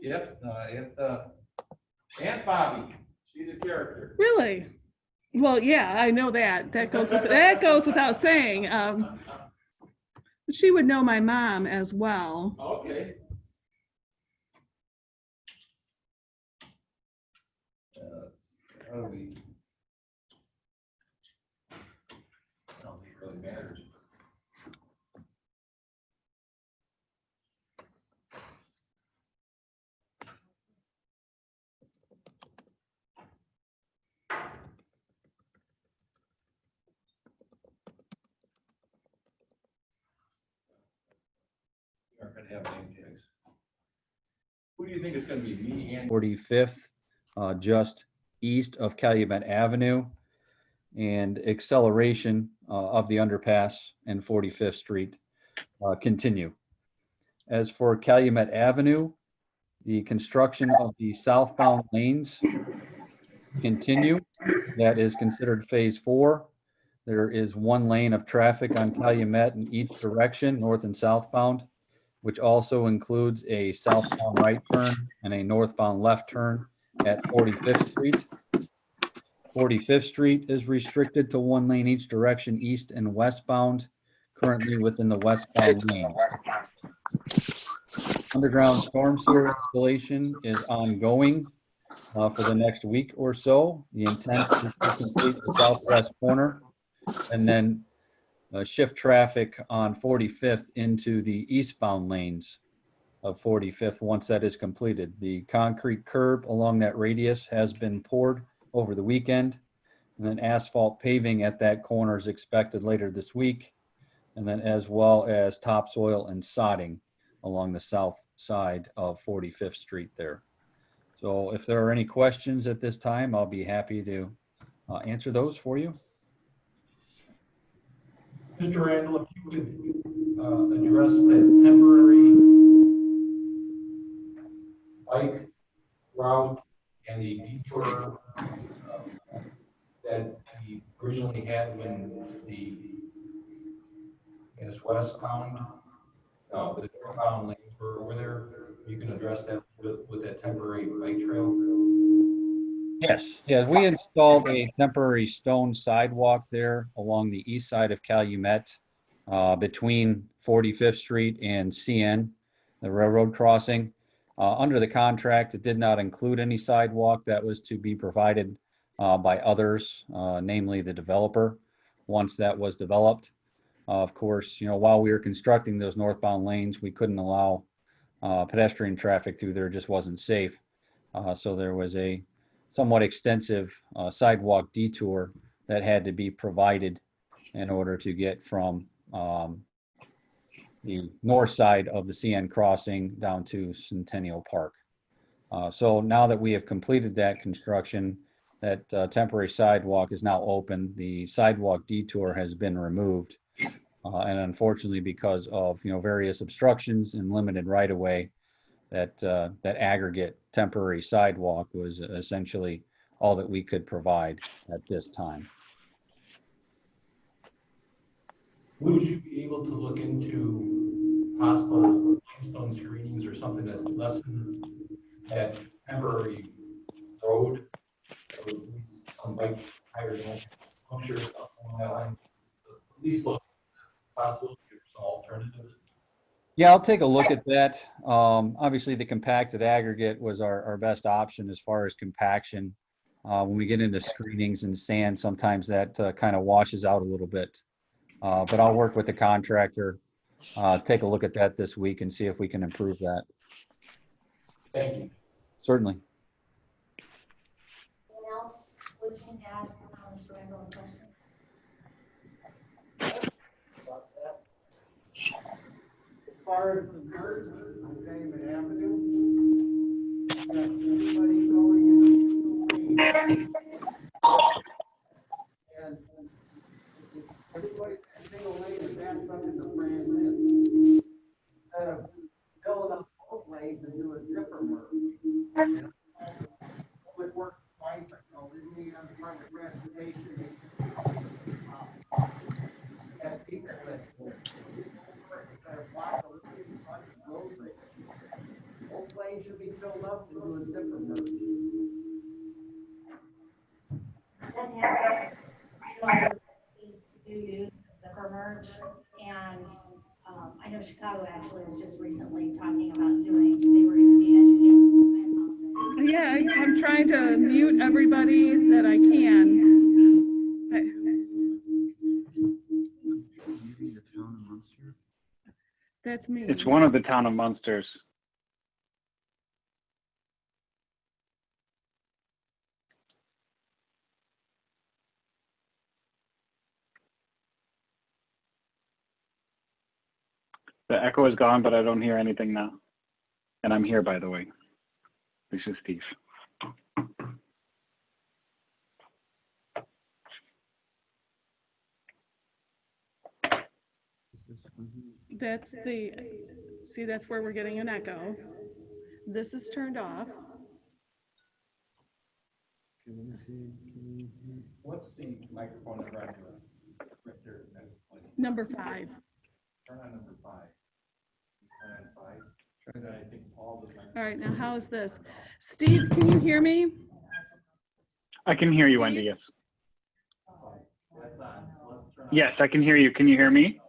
Yep, Aunt Bobby, she's a character. Really? Well, yeah, I know that. That goes without saying. She would know my mom as well. Okay. I don't think it really matters. We aren't gonna have name tags. Who do you think it's gonna be, me and 45th, just east of Calumet Avenue, and acceleration of the underpass and 45th Street continue. As for Calumet Avenue, the construction of the southbound lanes continue. That is considered phase 4. There is one lane of traffic on Calumet in each direction, north and southbound, which also includes a southbound right turn and a northbound left turn at 45th Street. 45th Street is restricted to one lane each direction, east and westbound, currently within the westbound lane. Underground storm sewer installation is ongoing for the next week or so. The intent is to complete the southwest corner and then shift traffic on 45th into the eastbound lanes of 45th once that is completed. The concrete curb along that radius has been poured over the weekend, and then asphalt paving at that corner is expected later this week, and then as well as topsoil and sodding along the south side of 45th Street there. So if there are any questions at this time, I'll be happy to answer those for you. Mr. Randall, if you could address that temporary bike route and the detour that we originally had when westbound, no, the northbound lanes were over there. You can address that with that temporary bike trail. Yes, yeah, we installed a temporary stone sidewalk there along the east side of Calumet between 45th Street and CN, the railroad crossing. Under the contract, it did not include any sidewalk that was to be provided by others, namely the developer, once that was developed. Of course, while we were constructing those northbound lanes, we couldn't allow pedestrian traffic through there. It just wasn't safe. So there was a somewhat extensive sidewalk detour that had to be provided in order to get from the north side of the CN crossing down to Centennial Park. So now that we have completed that construction, that temporary sidewalk is now open. The sidewalk detour has been removed. And unfortunately, because of various obstructions and limited right-of-way, that aggregate temporary sidewalk was essentially all that we could provide at this time. Would you be able to look into possible limestone screenings or something that lessen that temporary road? Some bike tires and punctures up on that line. At least look possible for some alternatives. Yeah, I'll take a look at that. Obviously, the compacted aggregate was our best option as far as compaction. When we get into screenings and sand, sometimes that kind of washes out a little bit. But I'll work with the contractor, take a look at that this week and see if we can improve that. Thank you. Certainly. Anyone else wishing to ask Mr. Randall a question? As far as the dirt on Calumet Avenue, everybody going into the lane. And everybody, single lane is back up in the brand new. Instead of filling up both lanes and do a zipper merge. It works fine, but no, we need on Department of Transportation. Have people that block the road. Both lanes should be filled is do use for merge, and I know Chicago actually was just recently talking about doing, they were going to be educating. Yeah, I'm trying to mute everybody that I can. The town of Munster. That's me. It's one of the town of Munsters. The echo is gone, but I don't hear anything now. And I'm here, by the way. This is Steve. That's the, see, that's where we're getting an echo. This is turned off. Okay, let me see. What's the microphone right there? Right there. Number 5. Turn on number 5. Turn on 5. And then I think Paul was. All right, now how is this? Steve, can you hear me? I can hear you, Wendy, yes. That's on. So let's turn on. Yes, I can hear you. Can you hear me?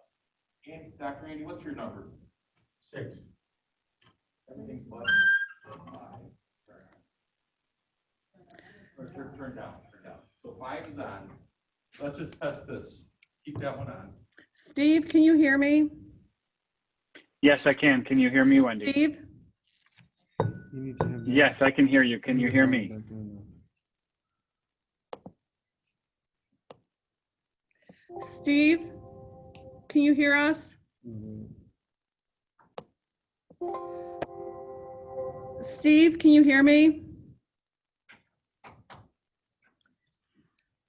Andy, Dr. Andy, what's your number? 6. Everything's but 5. Turn down. So 5 is on. Let's just test this. Keep that one on. Steve, can you hear me? Yes, I can. Can you hear me, Wendy? Steve? You need to have that. Yes, I can hear you. Can you hear me? Back on Steve, can you hear us? Steve, can you hear me?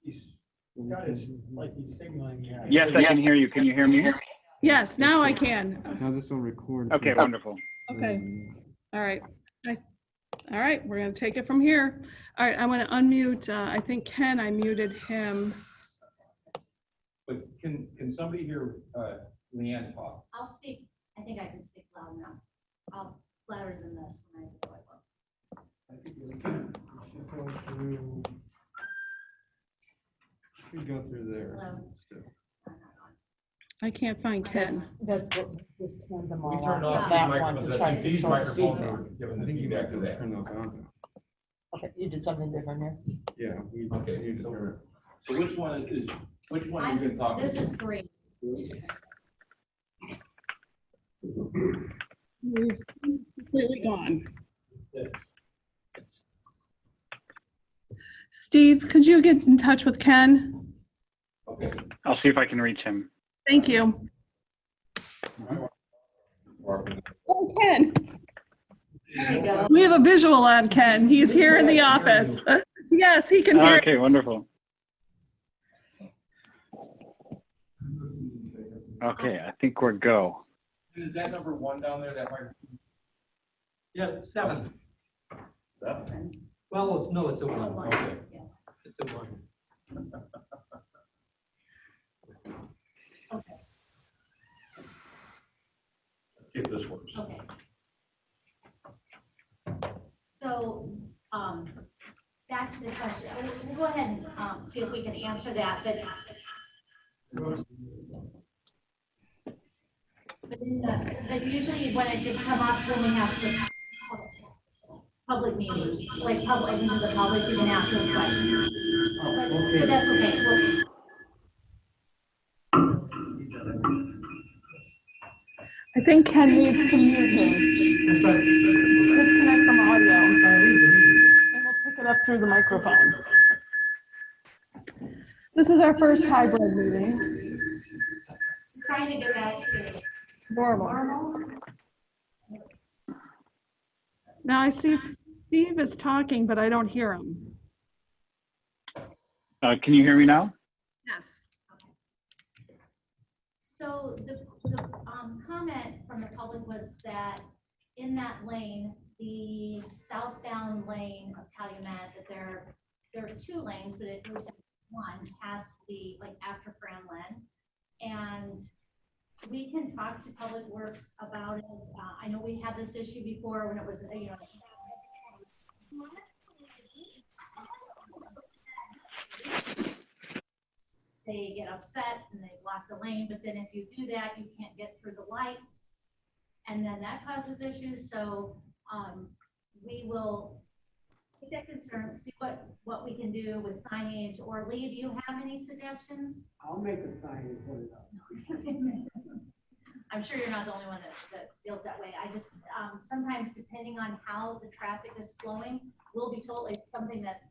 He's got his, like he's signaling. Yes, I can hear you. Can you hear me? Yes, now I can. Now this will record. Okay, too. wonderful. Okay. All right. All right, we're going to take it from here. All right, I'm going to unmute, I think Ken, I muted him. But can somebody hear Leanne talk? I'll speak, I think I can speak loud enough. I'll louder than this when I do it. I think we should go through there. Hello. still. I can't find Ken. That's what, just turn them We all turned off, off that these one microphones. to I try think to these start microphones feedback. are giving I the think you feedback might to have to that. turn those on now. Okay, you did something different here? Yeah. We Okay, need to so- turn So which one are you going to talk? This is 3. Completely gone. Steve, could you get in touch with Ken? Okay. I'll see if I can reach him. Thank you. Oh, Ken. There you go. We have a visual on Ken. He's here in the office. Yes, he can hear. Okay, wonderful. Okay, I think we're go. Is that number 1 down there, that microphone? Yeah, 7. 7? Well, no, it's a 1. Okay. Yeah. It's a 1. Okay. Let's see if this works. Okay. So, back to the question, we'll go ahead and see if we can answer that, but usually when it just come up when we have this public meeting, like public, into the public, you can ask those questions. But that's okay. I think Ken needs to mute him. Disconnect from audio. And we'll pick it up through the microphone. This is our first hybrid meeting. Trying to get back to Normal. Now I see Steve is talking, but I don't hear him. Can you hear me now? Yes. So the comment from the public was that in that lane, the southbound lane of Calumet, that there are 2 lanes, but it goes down one past the, like after Franlin. And we can talk to Public Works about it. I know we had this issue before when it was, they get upset and they block the lane, but then if you do that, you can't get through the light. And then that causes issues, so, we will take that concern, see what we can do with signage, or Lee, do you have any suggestions? I'll make a sign and put it up. I'm sure you're not the only one that feels that way. I just, sometimes depending on how the traffic is flowing, we'll be told it's something that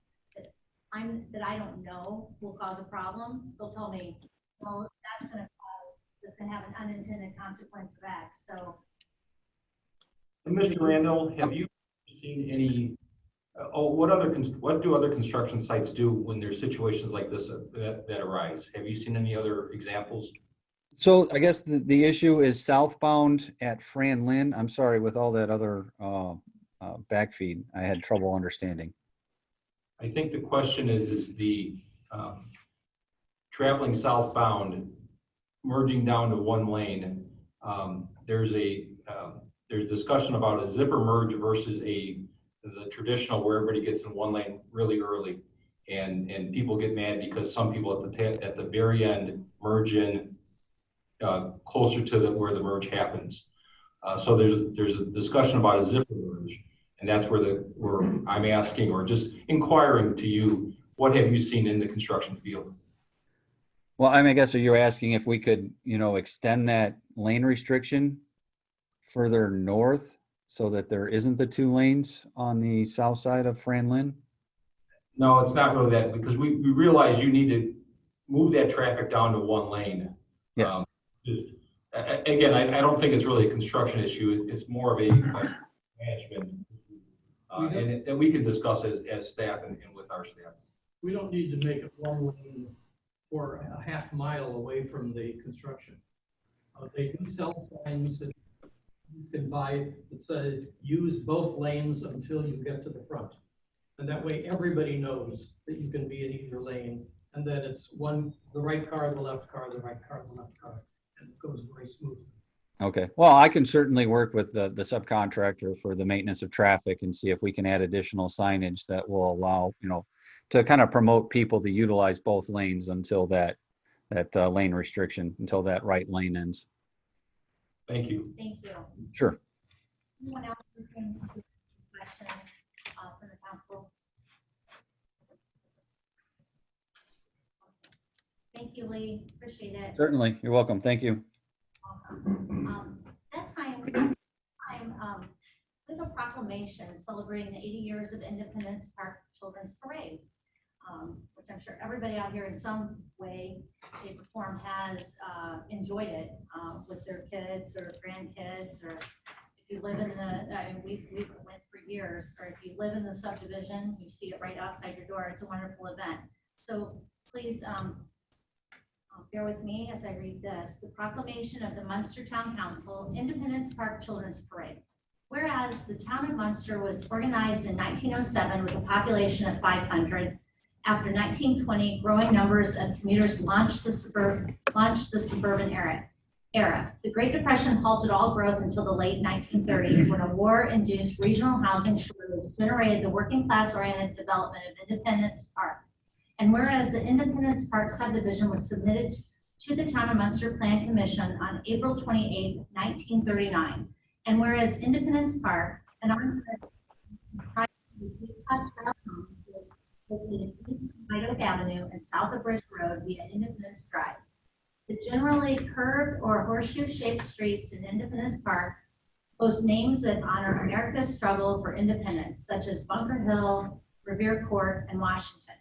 I don't know will cause a problem. They'll tell me, well, that's gonna have an unintended consequence of X, so. And Mr. Randall, have you seen any, what do other construction sites do when there's situations like this that arise? Have you seen any other examples? So I guess the issue is southbound at Franlin. I'm sorry, with all that other backfeed, I had trouble understanding. I think the question is the traveling southbound, merging down to one lane. There's discussion about a zipper merge versus the traditional where everybody gets in one lane really early, and people get mad because some people at the very end merge in closer to where the merge happens. So there's a discussion about a zipper merge, and that's where I'm asking, or just inquiring to you, what have you seen in the construction field? Well, I guess you're asking if we could, extend that lane restriction further north so that there isn't the 2 lanes on the south side of Franlin? No, it's not really that, because we realize you need to move that traffic down to 1 lane. Yes. Again, I don't think it's really a construction issue. It's more of a management, and that we can discuss as staff and with our staff. We don't need to make it 1 lane for a half mile away from the construction. They do sell signs that you can buy that say, use both lanes until you get to the front. And that way everybody knows that you can be in either lane, and that it's the right car, the left car, the right car, the left car, and it goes very smoothly. Okay. Well, I can certainly work with the subcontractor for the maintenance of traffic and see if we can add additional signage that will allow, to kind of promote people to utilize both lanes until that lane restriction, until that right lane ends. Thank you. Thank you. Sure. Anyone else who can question from the council? Thank you, Lee. Appreciate it. Certainly. You're welcome. Thank you. That time, with a proclamation celebrating the 80 years of Independence Park Children's Parade, which I'm sure everybody out here in some way, shape, or form has enjoyed it with their kids or grandkids, or if you live in we went for years, or if you live in the subdivision, you see it right outside your door. It's a wonderful event. So please bear with me as I read this. The proclamation of the Munster Town Council, Independence Park Children's Parade. Whereas the town of Munster was organized in 1907 with a population of 500, after 1920, growing numbers of commuters launched the suburban era. The Great Depression halted all growth until the late 1930s, when a war-induced regional housing shortage generated the working-class-oriented development of Independence Park. And whereas the Independence Park subdivision was submitted to the Town of Munster Plan Commission on April 28, 1939, and whereas Independence Park, an cut-style homes, is located east of White Oak Avenue and south of Bridge Road via Independence Drive. The generally curved or horseshoe-shaped streets in Independence Park boast names that honor America's struggle for independence, such as Bunker Hill, Revere Court, and Washington.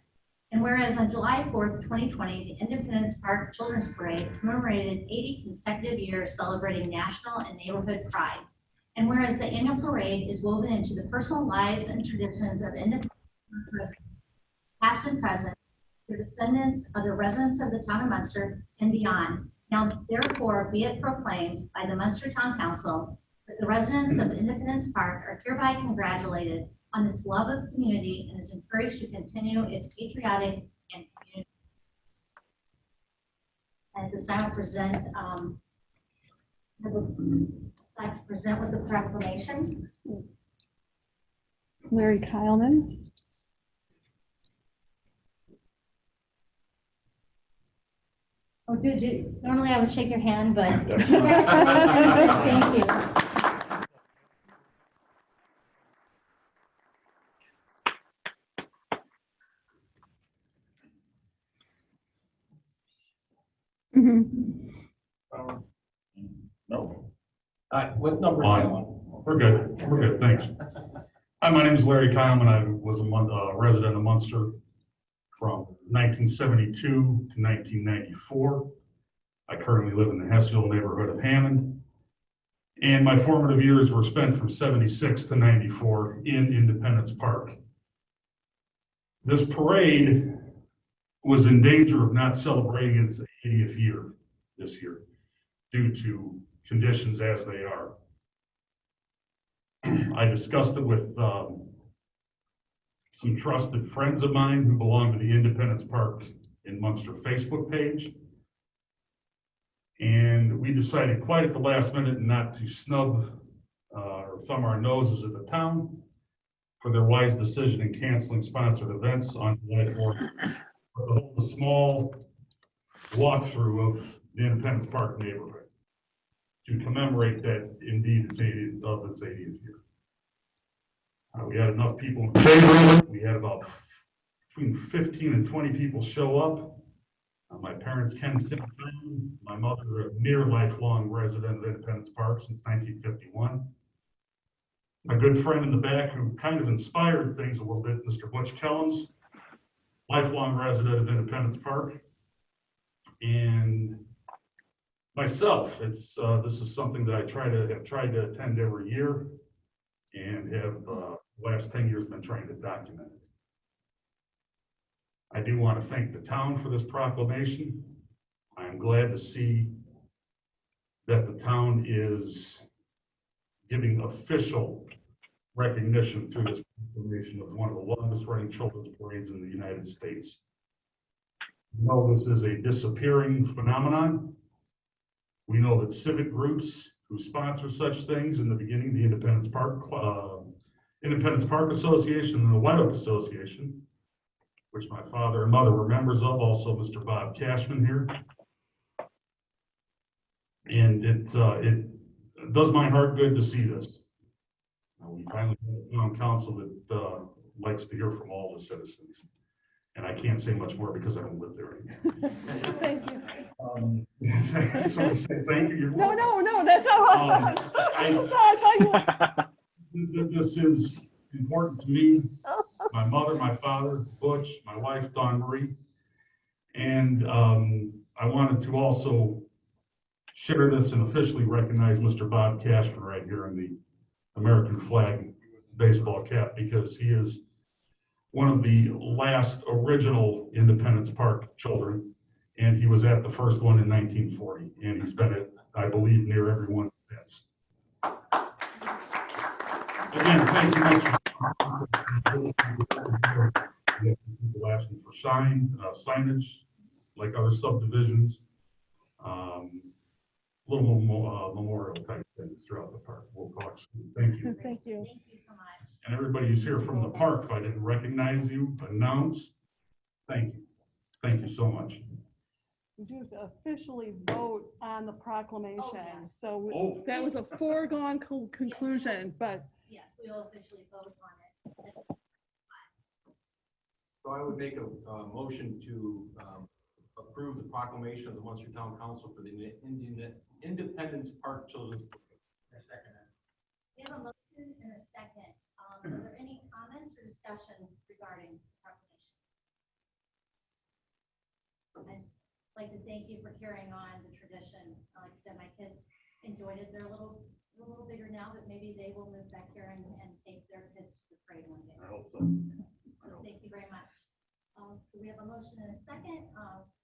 And whereas on July 4th, 2020, the Independence Park Children's Parade commemorated 80 consecutive years celebrating national and neighborhood pride. And whereas the annual parade is woven into the personal lives and traditions of Independence Park past and present, the descendants of the residents of the town of Munster and beyond. Now, therefore, be it proclaimed by the Munster Town Council that the residents of Independence Park are hereby congratulated on its love of community and is encouraged to continue its patriotic and community. And at this time, I'll present, I'd like to present with the proclamation. Larry Kyleman. Oh, normally I would shake your hand, but congratulations, thank you. Mhm. No. What number is that one? We're good, thanks. Hi, my name is Larry Kyle, and I was a resident of Munster from 1972 to 1994. I currently live in the Hessville neighborhood of Hammond. And my formative years were spent from 76 to 94 in Independence Park. This parade was in danger of not celebrating its 80th year this year due to conditions as they are. I discussed it with some trusted friends of mine who belong to the Independence Park in Munster Facebook page. And we decided quite at the last minute not to snub or thumb our noses at the town for their wise decision in canceling sponsored events on July 4th, but to hold a small walkthrough of the Independence Park neighborhood to commemorate that indeed its 80th year. We had enough people in favor of it. We had about between 15 and 20 people show up. My parents, Ken and Cindy, my mother, a near lifelong resident of Independence Park since 1951. My good friend in the back who kind of inspired things a little bit, Mr. Butch Kellums, lifelong resident of Independence Park. And myself, this is something that I have tried to attend every year and have the last 10 years been trying to document it. I do want to thank the town for this proclamation. I'm glad to see that the town is giving official recognition through this proclamation of one of the longest running children's parades in the United States. We know this is a disappearing phenomenon. We know that civic groups who sponsor such things in the beginning, the Independence Park Association and the White Oak Association, which my father and mother were members of, also Mr. Bob Cashman here. And it does my heart good to see this. We finally have a town council that likes to hear from all the citizens. And I can't say much more because I don't live there anymore. Thank you. So say thank you. No, that's all right. I thought you This is important to me. My mother, my father, Butch, my wife, Dawn Marie. And I wanted to also share this and officially recognize Mr. Bob Cashman right here in the American flag baseball cap, because he is one of the last original Independence Park children. And he was at the first one in 1940. And he's been at, I believe, near every one since. Again, thank you, Mr. People asking for signage, like other subdivisions. Little memorial type things throughout the park. We'll talk soon. Thank you. Thank you. Thank you so much. And everybody who's here from the park, if I didn't recognize you, announce, thank you. Thank you so much. We do have to officially vote on the proclamation. Oh, yes. So that was a foregone conclusion, but Yes, we will officially vote on it. So I would make a motion to approve the proclamation of the Munster Town Council for the Independence Park Children's Parade. I second that. We have a motion and a second. Are there any comments or discussion regarding the proclamation? I'd just like to thank you for carrying on the tradition. Like I said, my kids enjoyed it. They're a little bigger now, but maybe they will move back here and take their kids to the parade one day. I hope so. So thank you very much. So we have a motion and a second.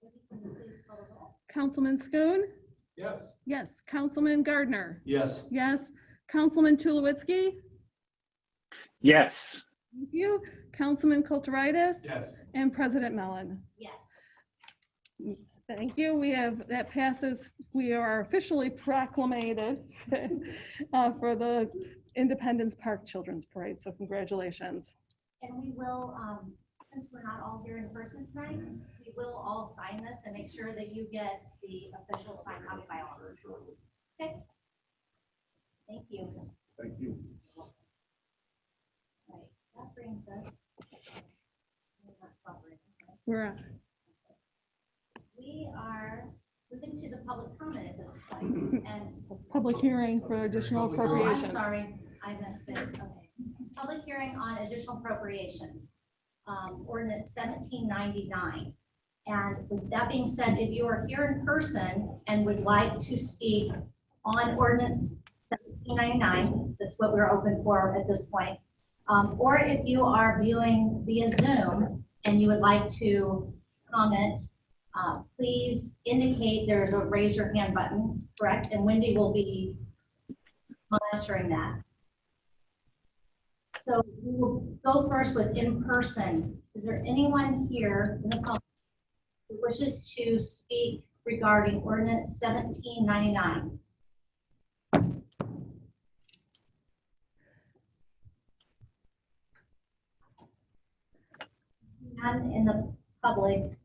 Would you please call the roll? Councilman Schoen? Yes. Yes. Councilman Gardner? Yes. Yes. Councilman Tulowitzki? Yes. Thank you. Councilman Kulturitis? Yes. And President Mellon? Yes. Thank you. We have, that passes. We are officially proclamated for the Independence Park Children's Parade. So congratulations. And we will since we're not all here in person tonight, we will all sign this and make sure that you get the official sign copy by all of us. Okay? Thank you. Thank you. Right, that brings us. We're on. We are moving to the public comment at this point, and Public hearing for additional Public- oh, I'm appropriations. sorry, I missed it, okay. Public hearing on additional appropriations, ordinance 1799. And with that being said, if you are here in person and would like to speak on ordinance 1799, that's what we're open for at this point. Or if you are viewing via Zoom and you would like to comment, please indicate there's a raise your hand button, correct? And Wendy will be monitoring that. So we will go first with in person. Is there anyone here in the public who wishes to speak regarding ordinance 1799? None in the public.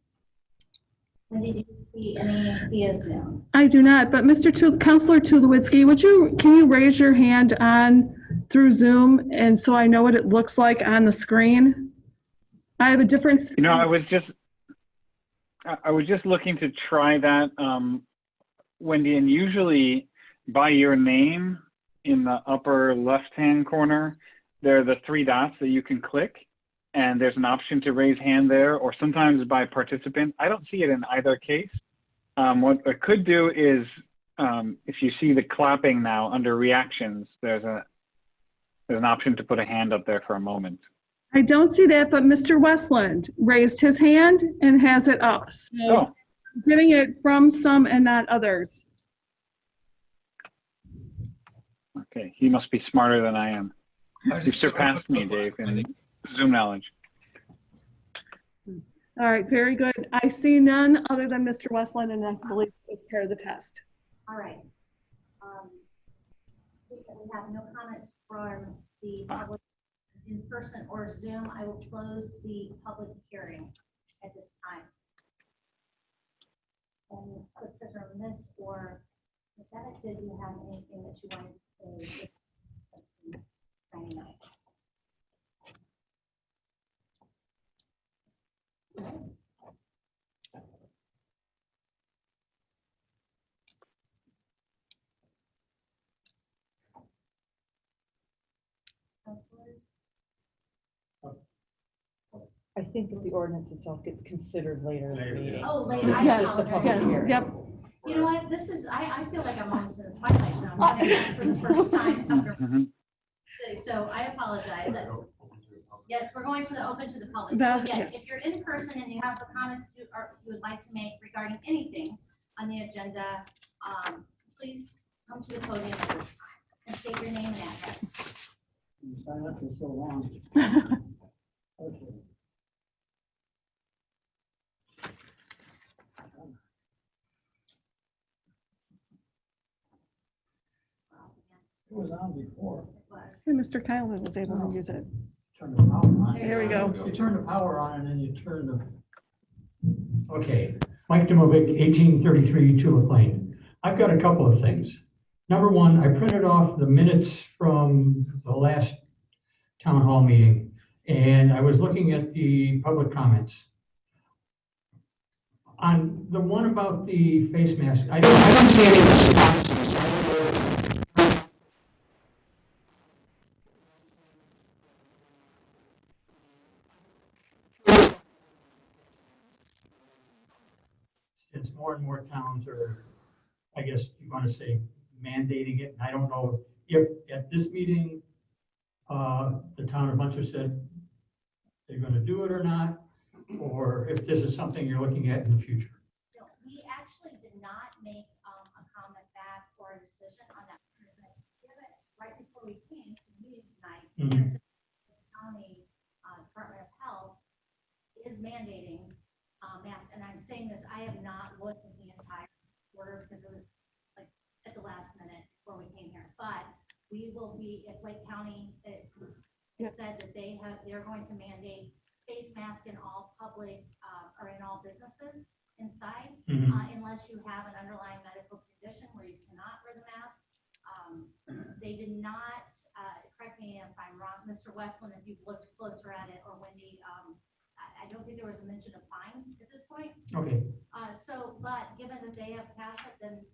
Wendy, do you see any via Zoom? I do not, but Counselor Tulowitzki, can you raise your hand on through Zoom and so I know what it looks like on the screen? I have a different. You know, I was just looking to try that, Wendy, and usually by your name in the upper left-hand corner, there are the three dots that you can click, and there's an option to raise hand there, or sometimes by participant. I don't see it in either case. What I could do is, if you see the clapping now under reactions, there's an option to put a hand up there for a moment. I don't see that, but Mr. Westland raised his hand and has it up. So Oh, I'm getting it from some and not others. okay. He must be smarter than I am. You surpassed me, Dave, in Zoom knowledge. All right, very good. I see none other than Mr. Westland, and I believe it was part of the test. All right. We have no comments from the public in person or Zoom. I will close the public hearing at this time. And Treasurer Miss or Ms. Abbott, did you have anything that you wanted to say? 1799. Councilors? I think that the ordinance itself gets considered later in the meeting. Oh, later. I Yes, Just the public apologize. yes, hearing. yep. You know what? This is, I feel like I'm almost in the twilight zone right now for the first time after Mhm. city. So I apologize. Yes, we're going to the open to the public. So That- again, yes. if you're in person and you have a comment you would like to make regarding anything on the agenda, please come to the podium at this time and state your name and address. You sign up for so long. Okay. It was on before. It was. And Mr. Kylan was able to use it. Turn the power on. There we go. You turn the power on and then you turn the. Okay, Mike Demovic, 1833 Tulip Lane. I've got a couple of things. Number one, I printed off the minutes from the last town hall meeting, and I was looking at the public comments. On the one about the face mask, I don't see any responses. Since more and more towns are, I guess you want to say mandating it, and I don't know if at this meeting, the town of Munster said they're going to do it or not, or if this is something you're looking at in the future. No, we actually did not make a comment back or a decision on that. Right before we came to the meeting tonight, Mhm. the county Department of Health is mandating masks. And I'm saying this, I have not looked at the entire order because it was like at the last minute before we came here. But we will be, if Lake County it Yep. said that they're going to mandate face mask in all public, or in all businesses inside, Mhm. unless you have an underlying medical condition where you cannot wear the mask. They did not, correct me if I'm wrong, Mr. Westland, if you've looked closer at it, or Wendy, I don't think there was a mention of fines at this point. Okay, But given that they have passed it, then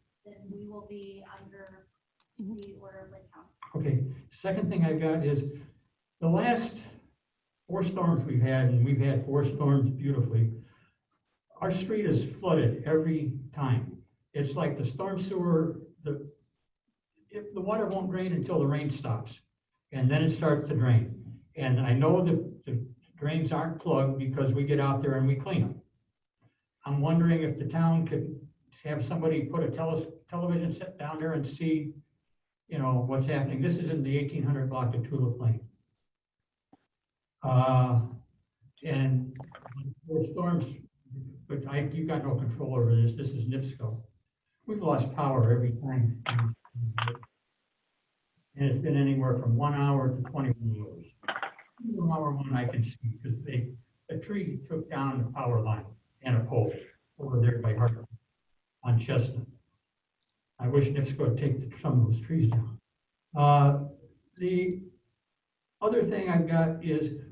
we will be under the order of Lake County. okay. Second thing I've got is the last 4 storms we've had, and we've had 4 storms beautifully. Our street is flooded every time. It's like the storm sewer, the water won't drain until the rain stops, and then it starts to drain. And I know that the drains aren't plugged because we get out there and we clean them. I'm wondering if the town could have somebody put a television set down there and see, you know, what's happening. This is in the 1800 block of Tulip Lane. And the storms, but you've got no control over this. This is NIPSCO. We've lost power every time. And it's been anywhere from 1 hour to 21 hours. 1 hour one I can see because a tree took down the power line and a pole over there by Hartford on Chestnut. I wish NIPSCO would take some of those trees down. The other thing I've got is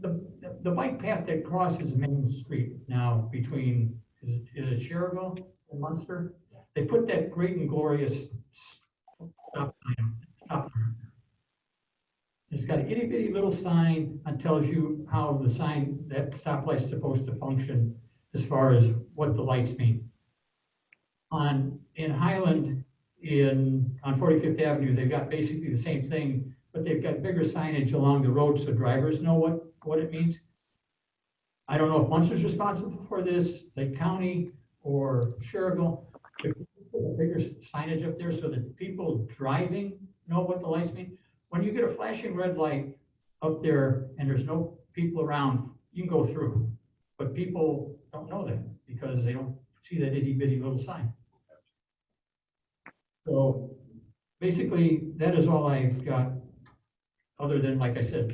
the bike path that crosses Main Street now between, is it Cherville and Munster? They put that great and glorious stop sign. It's got an itty bitty little sign that tells you how the sign, that stoplight is supposed to function as far as what the lights mean. In Highland, on 45th Avenue, they've got basically the same thing, but they've got bigger signage along the road so drivers know what it means. I don't know if Munster's responsible for this, Lake County or Cherville. Put a bigger signage up there so that people driving know what the lights mean. When you get a flashing red light up there and there's no people around, you can go through. But people don't know that because they don't see that itty bitty little sign. So basically, that is all I've got, other than, like I said,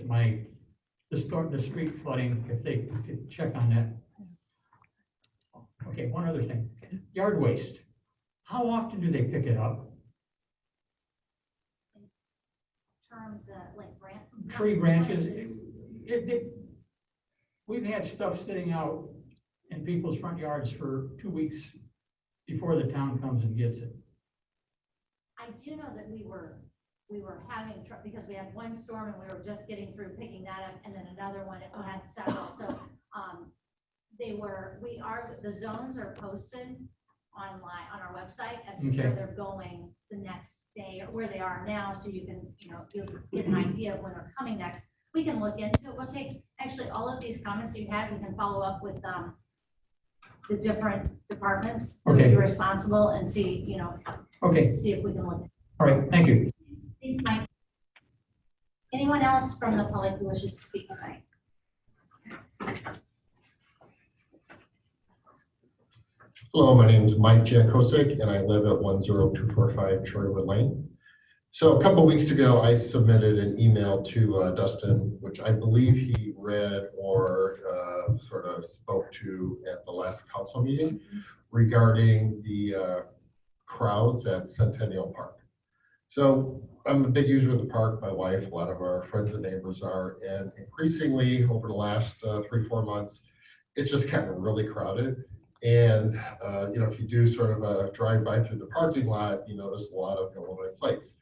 the street flooding, if they could check on that. Okay, one other thing, yard waste. How often do they pick it up? Terms like branch. Tree branches. We've had stuff sitting out in people's front yards for 2 weeks before the town comes and gets it. I do know that we were having, because we had one storm and we were just getting through picking that up, and then another one, and we had several. So the zones are posted online on our website as to where they're going the next day or where they are now, so you can, you'll get an idea of when they're coming next. We can look into it. We'll take actually all of these comments you had. We can follow up with the different departments that are responsible and see, see if we can look. All right, thank you. Thanks, Mike. Anyone else from the public who wishes to speak tonight? Hello, my name is Mike Jankosik, and I live at 10245 Troywood Lane. So a couple weeks ago, I submitted an email to Dustin, which I believe he read or sort of spoke to at the last council meeting regarding the crowds at Centennial Park. So I'm a big user of the park, my wife, a lot of our friends and neighbors are, and increasingly over the last 3-4 months, it's just gotten really crowded. And if you do sort of a drive-by through the parking lot, you notice a lot of Illinois plates.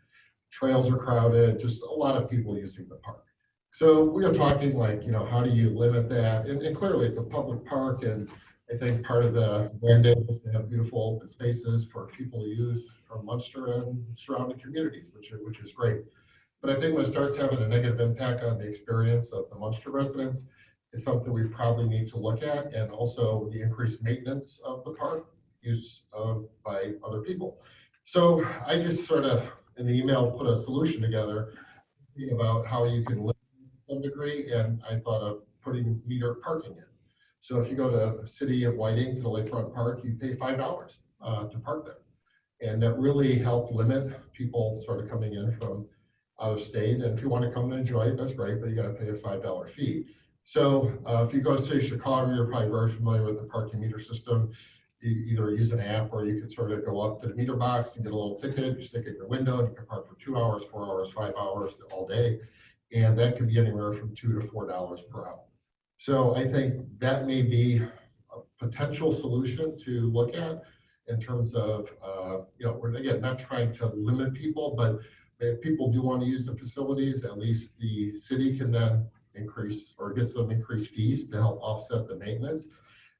Trails are crowded, just a lot of people using the park. So we are talking like, how do you limit that? And clearly it's a public park, and I think part of the mandate is to have beautiful open spaces for people to use from Munster and surrounding communities, which is great. But I think when it starts having a negative impact on the experience of the Munster residents, it's something we probably need to look at, and also the increased maintenance of the park used by other people. So I just sort of, in the email, put a solution together about how you can limit to some degree, and I thought of putting meter parking in. So if you go to the city of Whiting to the Lakefront Park, you pay $5 to park there. And that really helped limit people sort of coming in from out of state. And if you want to come and enjoy it, that's great, but you got to pay a $5 fee. So if you go to City of Chicago, you're probably very familiar with the parking meter system. You either use an app or you can sort of go up to the meter box and get a little ticket, you stick it in your window, and you can park for 2 hours, 4 hours, 5 hours, all day. And that can be anywhere from $2 to $4 per hour. So I think that may be a potential solution to look at in terms of, we're again, not trying to limit people, but if people do want to use the facilities, at least the city can then increase or get some increased fees to help offset the maintenance.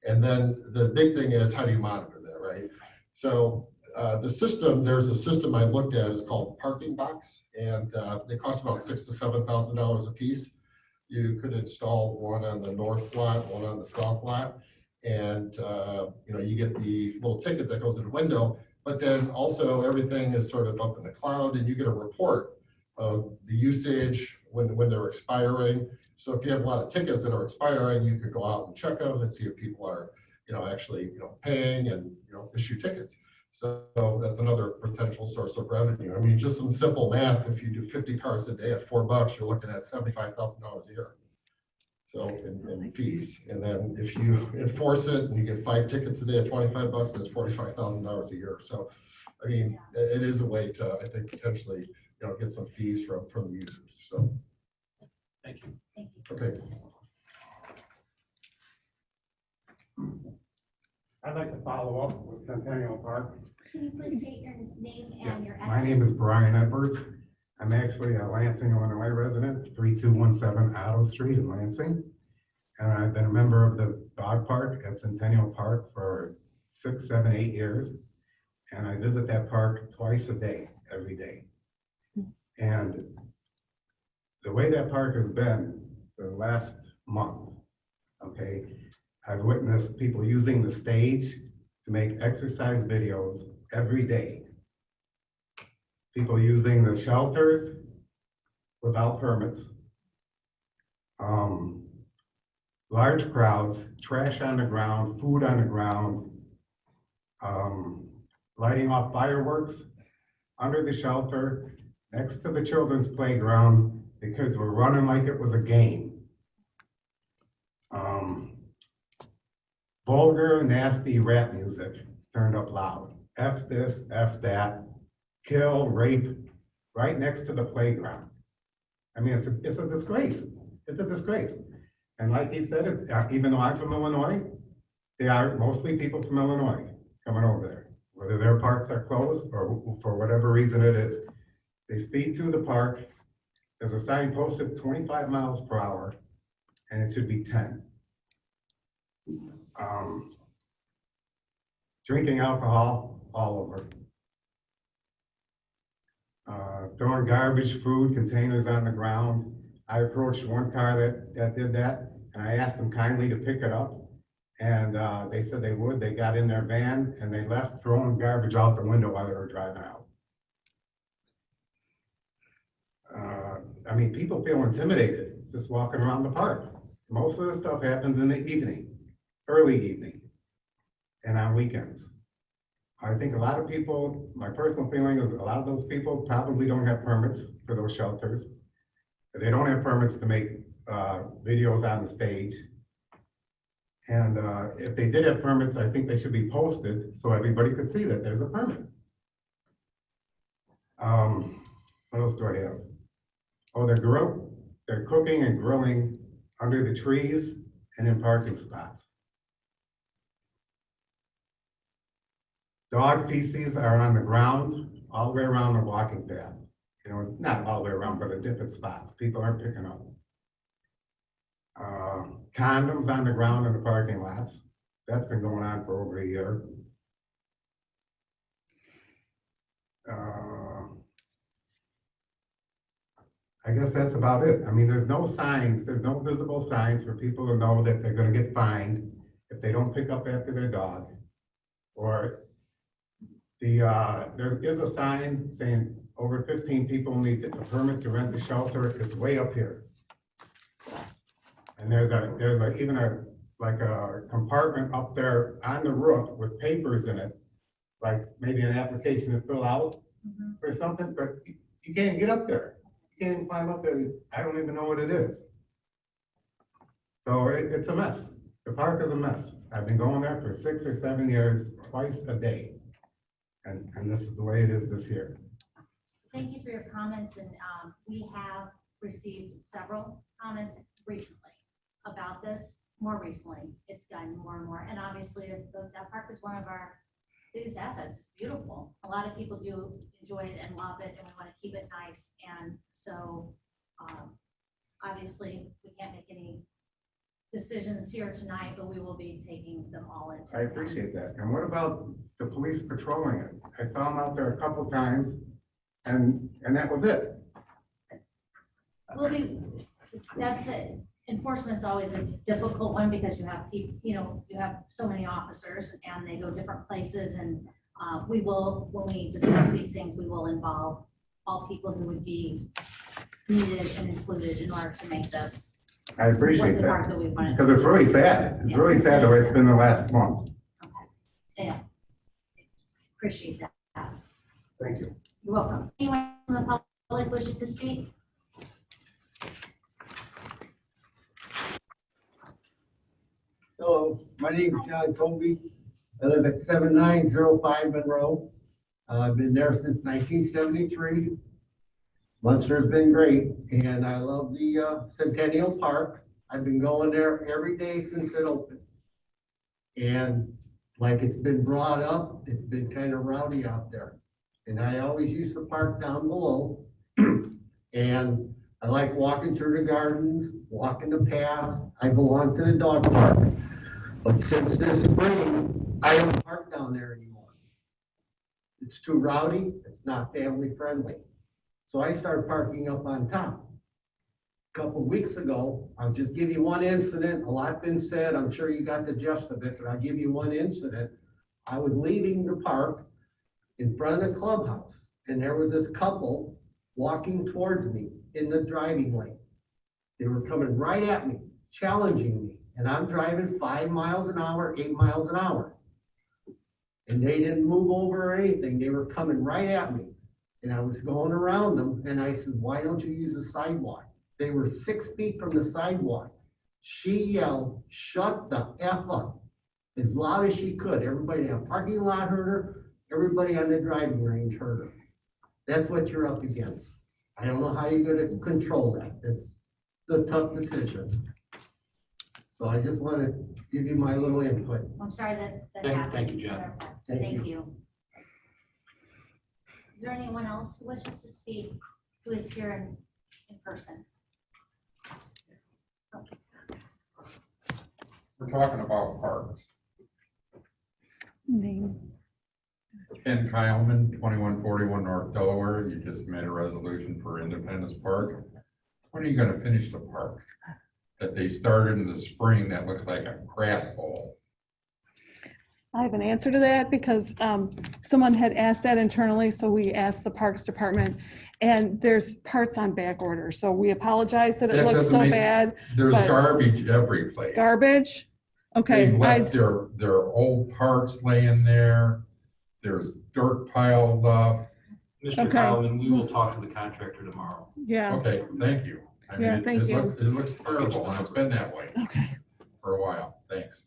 And then the big thing is, how do you monitor that, right? So there's a system I looked at, is called Parking Box, and they cost about $6,000 to $7,000 a piece. You could install one on the north lot, one on the south lot, and you get the little ticket that goes in the window, but then also everything is sort of up in the cloud, and you get a report of the usage when they're expiring. So if you have a lot of tickets that are expiring, you could go out and check them and see if people are actually paying and issue tickets. So that's another potential source of revenue. I mean, just some simple math, if you do 50 cars a day at $4, you're looking at $75,000 a year. So in fees. And then if you enforce it and you get 5 tickets a day at $25, that's $45,000 a year. So, I mean, it is a way to, I think, potentially, get some fees from the users. So. Thank you. Thank you. Okay. I'd like to follow up with Centennial Park. Can you please state your name and your address? My name is Brian Edwards. I'm actually a Lansing, Illinois resident, 3217 Otto Street in Lansing. And I've been a member of the dog park at Centennial Park for 6, 7, 8 years. And I visit that park twice a day, every day. And the way that park has been for the last month, okay, I've witnessed people using the stage to make exercise videos every day. People using the shelters without permits. Large crowds, trash on the ground, food on the ground, lighting off fireworks under the shelter, next to the children's playground. The kids were running like it was a game. Vulgar, nasty rap music turned up loud. F this, F that, kill, rape, right next to the playground. I mean, it's a disgrace. It's a disgrace. And like he said, even though I'm from Illinois, they are mostly people from Illinois coming over there. Whether their parks are closed or for whatever reason it is. They speed through the park. There's a sign posted 25 miles per hour, and it should be 10. Drinking alcohol all over. Throwing garbage, food containers on the ground. I approached one car that did that, and I asked them kindly to pick it up. And they said they would. They got in their van, and they left throwing garbage out the window while they were driving out. I mean, people feel intimidated just walking around the park. Most of the stuff happens in the evening, early evening, and on weekends. I think a lot of people, my personal feeling is a lot of those people probably don't have permits for those shelters. They don't have permits to make videos on the stage. And if they did have permits, I think they should be posted so everybody could see that there's a permit. What else do I have? Oh, they're cooking and grilling under the trees and in parking spots. Dog feces are on the ground all the way around the walking path. You know, not all the way around, but at different spots. People aren't picking up. Condoms on the ground in the parking lots. That's been going on for over a year. I guess that's about it. I mean, there's no signs, there's no visible signs for people to know that they're going to get fined if they don't pick up after their dog. Or there is a sign saying over 15 people need a permit to rent the shelter. It's way up here. And there's even a compartment up there on the roof with papers in it, like maybe an application to fill out or something, but you can't get up there. You can't even climb up there. I don't even know what it is. So it's a mess. The park is a mess. I've been going there for 6 or 7 years, twice a day. And this is the way it is this year. Thank you for your comments, and we have received several comments recently about this. More recently, it's gotten more and more, and obviously that park is one of our biggest assets. It's beautiful. A lot of people do enjoy it and love it, and we want to keep it nice. And so obviously we can't make any decisions here tonight, but we will be taking them all into I appreciate that. And what about the police patrolling it? I saw them out there a couple times, and that was it. We'll be, that's it. Enforcement's always a difficult one because you have people, you have so many officers and they go different places, and we will, when we discuss these things, we will involve all people who would be needed and included in order to make this. I appreciate the park that. we wanted. Because it's really sad. It's really sad the way it's been the last month. Okay. Yeah. Appreciate that. Thank you. You're welcome. Anyone from the public wishing to speak? Hello, my name is John Colby. I live at 7905 Monroe. I've been there since 1973. Munster has been great, and I love the Centennial Park. I've been going there every day since it opened. And like it's been brought up, it's been kind of rowdy out there. And I always use the park down below. And I like walking through the gardens, walking the path. I go on to the dog park. But since this spring, I don't park down there anymore. It's too rowdy, it's not family friendly. So I started parking up on top. A couple weeks ago, I'll just give you one incident. A lot been said. I'm sure you got the gist of it, but I'll give you one incident. I was leaving the park in front of the clubhouse, and there was this couple walking towards me in the driving lane. They were coming right at me, challenging me, and I'm driving 5 miles an hour, 8 miles an hour. And they didn't move over or anything. They were coming right at me. And I was going around them, and I said, why don't you use the sidewalk? They were 6 feet from the sidewalk. She yelled, shut the F up, as loud as she could. Everybody in the parking lot heard her. Everybody on the driving range heard her. That's what you're up against. I don't know how you're going to control that. It's a tough decision. So I just want to give you my little input. I'm sorry that happened. Thank you, John. Thank you. Is there anyone else who wishes to speak who is here in person? We're talking about parks. Name. Ken Kyleman, 2141 North Delaware. You just made a resolution for Independence Park. When are you going to finish the park that they started in the spring that looks like a grass bowl? I have an answer to that because someone had asked that internally, so we asked the Parks Department, and there's parts on back order. So we apologize that it looks so bad. There's garbage every place. Garbage? Okay. They've left their old parks laying there. There's dirt piled up. Mr. Collin, we will talk to the contractor tomorrow. Yeah. Okay, thank you. I mean, Yeah, thank you. It looks terrible, and it's been that way Okay. for a while. Thanks.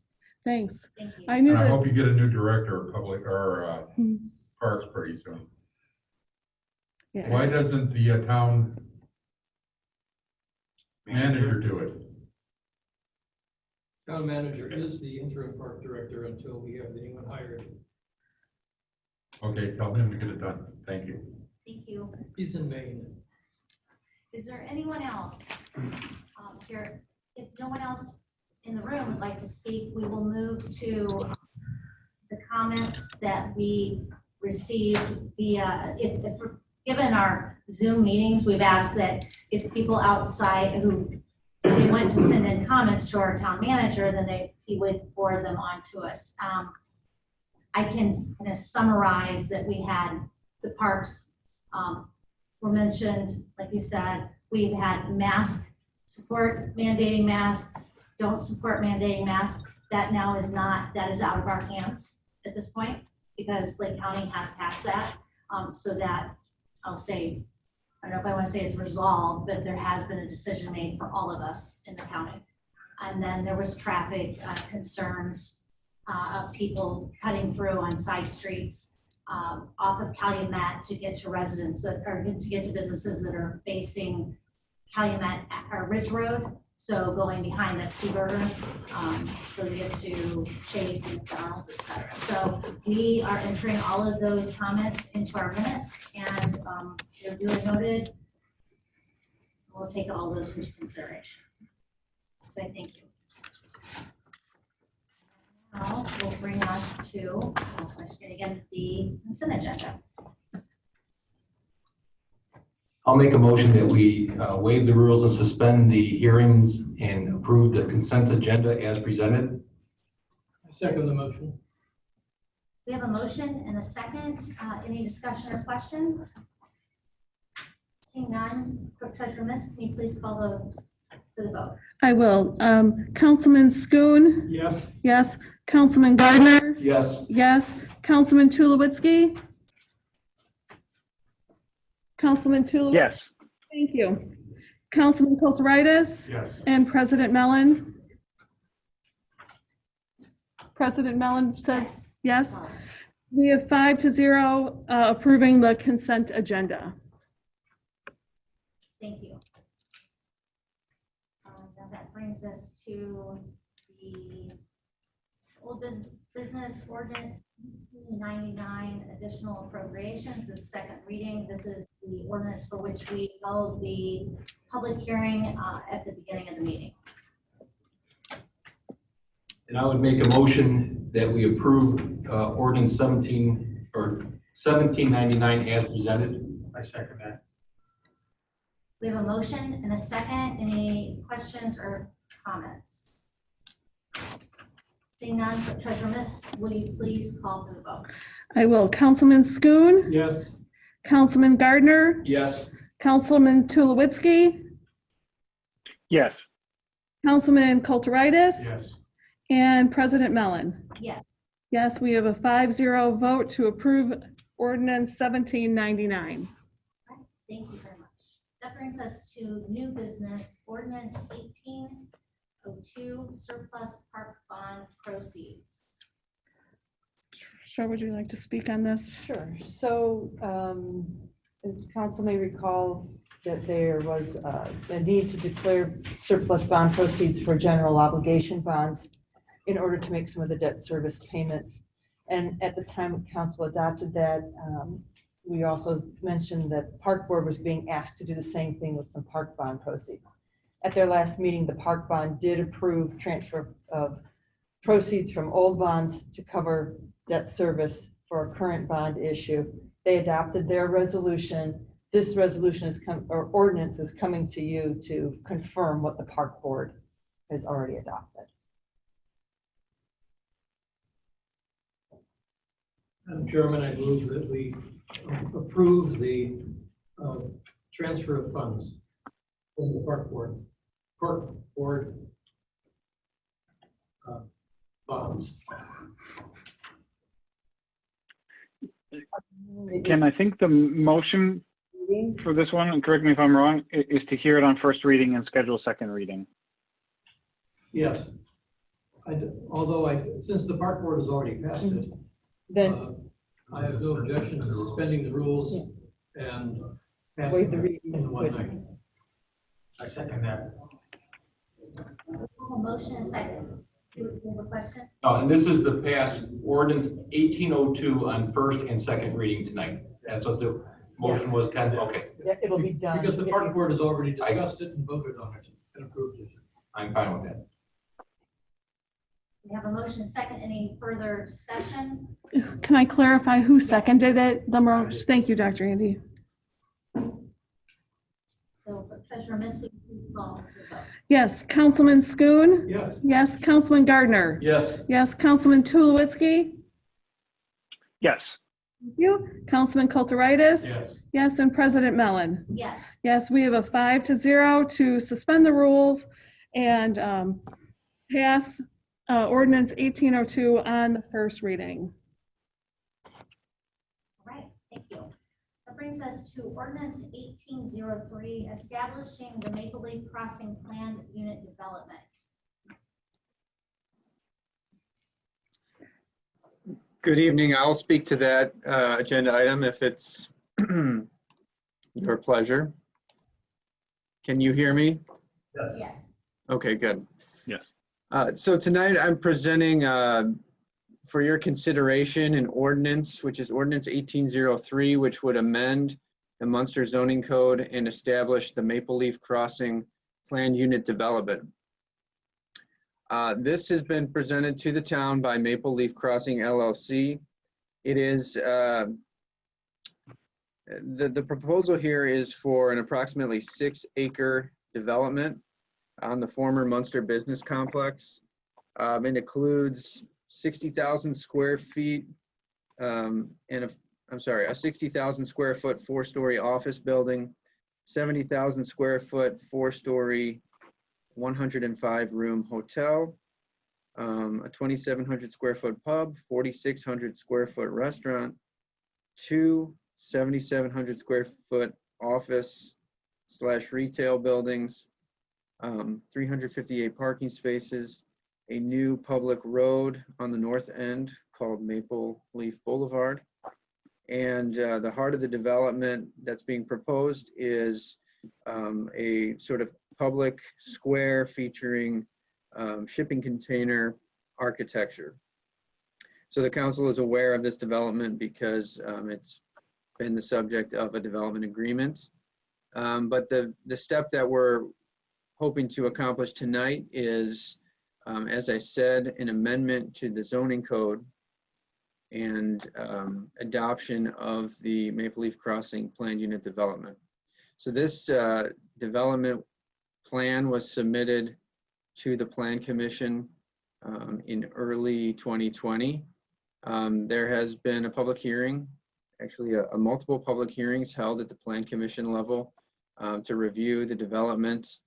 Thanks. Thank you. I knew And I that. hope you get a new director of public or Hmm. parks pretty soon. Yeah. Why doesn't the town manager do it? Town manager is the interim park director until we have anyone hired. Okay, tell him to get it done. Thank you. Thank you. He's in Maine. Is there anyone else here? If no one else in the room would like to speak, we will move to the comments that we received via, given our Zoom meetings, we've asked that if people outside who they went to send in comments to our town manager, then he would forward them on to us. I can kind of summarize that we had the parks were mentioned, like you said, we've had mask support, mandating masks, don't support mandating masks. That now is not, that is out of our hands at this point because Lake County has passed that. So that I'll say, I don't know if I want to say it's resolved, but there has been a decision made for all of us in the county. And then there was traffic concerns of people cutting through on side streets off of Calumet to get to residents that are to get to businesses that are facing Calumet or Ridge Road. So going behind that Seaburger, so they get to Chase and McDonald's, et cetera. So we are entering all of those comments into our minutes, and they're duly noted. We'll take all those into consideration. So I thank you. Now will bring us to, lost my screen again, the consent agenda. I'll make a motion that we waive the rules and suspend the hearings and approve the consent agenda as presented. I second the motion. We have a motion and a second. Any discussion or questions? Seeing none, Clerk Treasurer Miss, can you please call for the vote? I will. Councilman Schoon? Yes. Yes. Councilman Gardner? Yes. Yes. Councilman Tulowitzki? Councilman Tulowitzki? Yes. Thank you. Councilman Kulturitis? Yes. And President Mellon? President Mellon says yes. We have 5-0 approving the consent agenda. Thank you. Now that brings us to the old business ordinance 99 additional appropriations, is second reading. This is the ordinance for which we held the public hearing at the beginning of the meeting. And I would make a motion that we approve ordinance 1799 as presented. I second that. We have a motion and a second. Any questions or comments? Seeing none, Treasurer Miss, will you please call for the vote? I will. Councilman Schoon? Yes. Councilman Gardner? Yes. Councilman Tulowitzki? Yes. Councilman Kulturitis? Yes. And President Mellon? Yes. Yes, we have a 5-0 vote to approve ordinance 1799. Thank you very much. That brings us to new business, ordinance 1802, surplus park bond proceeds. Sure, would you like to speak on this? Sure. So, as council may recall that there was a need to declare surplus bond proceeds for general obligation bonds in order to make some of the debt service payments. And at the time council adopted that, we also mentioned that Park Board was being asked to do the same thing with some park bond proceeds. At their last meeting, the park bond did approve transfer of proceeds from old bonds to cover debt service for a current bond issue. They adopted their resolution. This resolution or ordinance is coming to you to confirm what the Park Board has already adopted. Madam Chairman, I move that we approve the transfer of funds from the Park Board bonds. Ken, I think the motion for this one, and correct me if I'm wrong, is to hear it on first reading and schedule second reading. Yes. Since the Park Board has already passed it, Then I have no objection to suspending the rules and passing waive the it readings. in one night. I second that. A motion and a second. Do we have a question? Oh, and this is the past ordinance 1802 on first and second reading tonight. That's what the motion was, Ken? Okay, It'll be done. Because the Park Board has already discussed it and voted on it and approved it. I'm fine with that. We have a motion and a second. Any further discussion? Can I clarify who seconded it? Thank you, Dr. Andy. So Treasurer Miss, will you please call for the vote? Yes, Councilman Schoon? Yes. Yes, Councilman Gardner? Yes. Yes, Councilman Tulowitzki? Yes. Thank you. Councilman Kulturitis? Yes. Yes, and President Mellon? Yes. Yes, we have a 5-0 to suspend the rules and pass ordinance 1802 on the first reading. All right, thank you. That brings us to ordinance 1803, establishing the Maple Leaf Crossing Planned Unit Development. Good evening. I'll speak to that agenda item if it's your pleasure. Can you hear me? Yes. Yes. Okay, good. Yes. So tonight I'm presenting for your consideration an ordinance, which is Ordinance 1803, which would amend the Munster zoning code and establish the Maple Leaf Crossing Planned Unit Development. This has been presented to the town by Maple Leaf Crossing LLC. It is, the proposal here is for an approximately 6-acre development on the former Munster Business Complex. It includes 60,000 square feet and a 60,000 square foot 4-story office building, 70,000 square foot 4-story 105-room hotel, a 2,700 square foot pub, 4,600 square foot restaurant, 2 7,700 square foot office/retail buildings, 358 parking spaces, a new public road on the north end called Maple Leaf Boulevard. And the heart of the development that's being proposed is a sort of public square featuring shipping container architecture. So the council is aware of this development because it's been the subject of a development agreement. But the step that we're hoping to accomplish tonight is, as I said, an amendment to the zoning code and adoption of the Maple Leaf Crossing Planned Unit Development. So this development plan was submitted to the Plan Commission in early 2020. There has been a public hearing, actually a multiple public hearings held at the Plan Commission level to review the development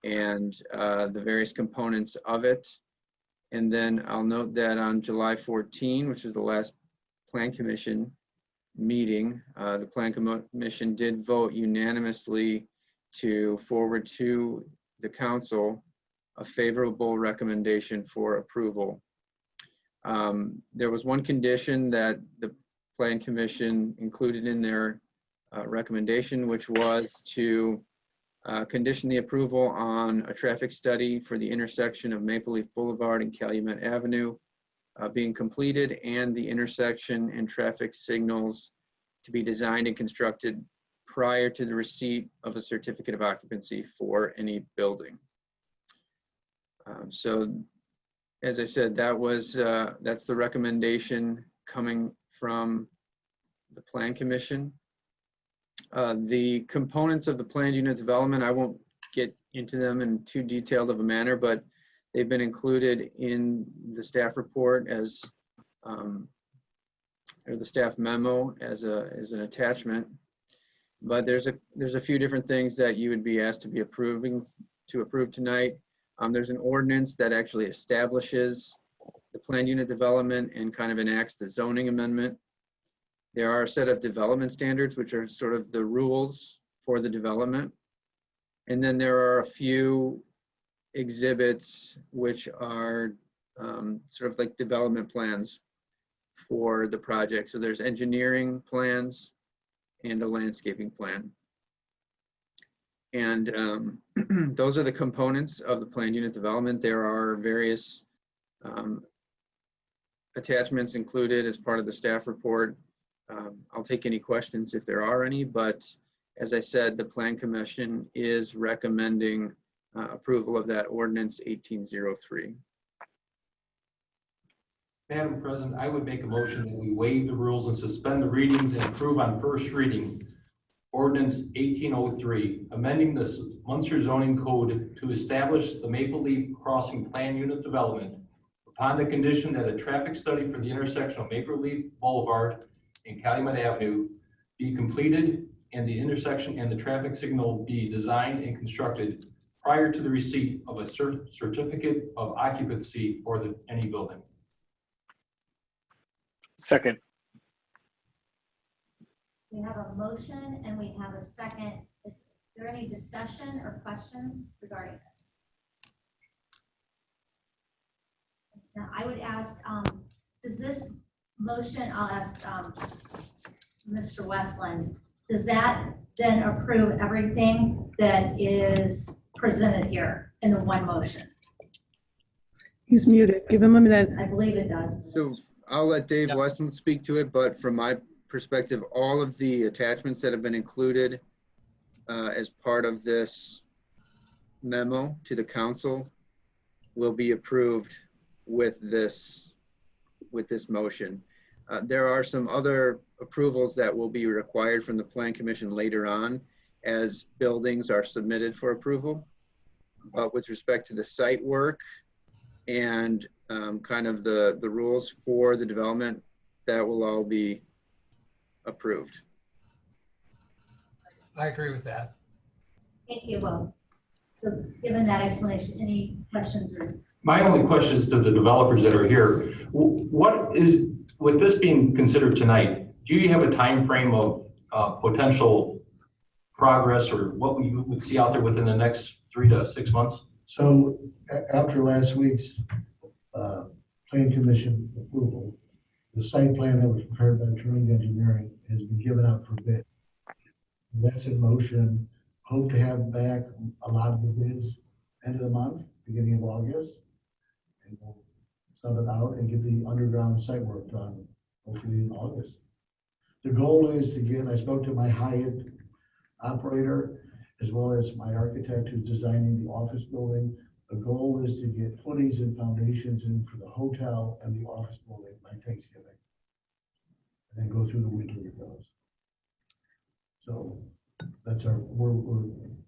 and the various components of it. And then I'll note that on July 14, which is the last Plan Commission meeting, the Plan Commission did vote unanimously to forward to the council a favorable recommendation for approval. There was one condition that the Plan Commission included in their recommendation, which was to condition the approval on a traffic study for the intersection of Maple Leaf Boulevard and Calumet Avenue being completed, and the intersection and traffic signals to be designed and constructed prior to the receipt of a certificate of occupancy for any building. So, as I said, that's the recommendation coming from the Plan Commission. The components of the planned unit development, I won't get into them in too detailed of a manner, but they've been included in the staff report as, or the staff memo as an attachment. But there's a few different things that you would be asked to be approve tonight. There's an ordinance that actually establishes the planned unit development and kind of enacts the zoning amendment. There are a set of development standards, which are sort of the rules for the development. And then there are a few exhibits which are sort of like development plans for the project. So there's engineering plans and a landscaping plan. And those are the components of the planned unit development. There are various attachments included as part of the staff report. I'll take any questions if there are any, but as I said, the Plan Commission is recommending approval of that ordinance 1803. Madam President, I would make a motion that we waive the rules and suspend the readings and approve on first reading Ordinance 1803, amending the Munster zoning code to establish the Maple Leaf Crossing Plan Unit Development upon the condition that a traffic study for the intersection of Maple Leaf Boulevard and Calumet Avenue be completed and the intersection and the traffic signal be designed and constructed prior to the receipt of a certificate of occupancy for any building. Second. We have a motion and we have a second. Is there any discussion or questions regarding this? Now, I would ask, does this motion, I'll ask Mr. Westland, does that then approve everything that is presented here in the one motion? He's muted. Give him a minute. I believe it does. So I'll let Dave Westland speak to it, but from my perspective, all of the attachments that have been included as part of this memo to the council will be approved with this motion. There are some other approvals that will be required from the Plan Commission later on as buildings are submitted for approval. But with respect to the site work and kind of the rules for the development, that will all be approved. I agree with that. Thank you, Will. So given that explanation, any questions or? My only question is to the developers that are here. What is, with this being considered tonight, do you have a time frame of potential progress or what we would see out there within the next 3 to 6 months? So after last week's Plan Commission approval, the site plan that was prepared by Turning Engineering has been given out for bid. That's in motion. Hope to have back a lot of the bids end of the month, beginning of August. And we'll sub it out and get the underground site work done, hopefully in August. The goal is to get, I spoke to my Hyatt operator, as well as my architect who's designing the office building. The goal is to get footings and foundations in for the hotel and the office building by Thanksgiving. And then go through the winter with those. So that's we're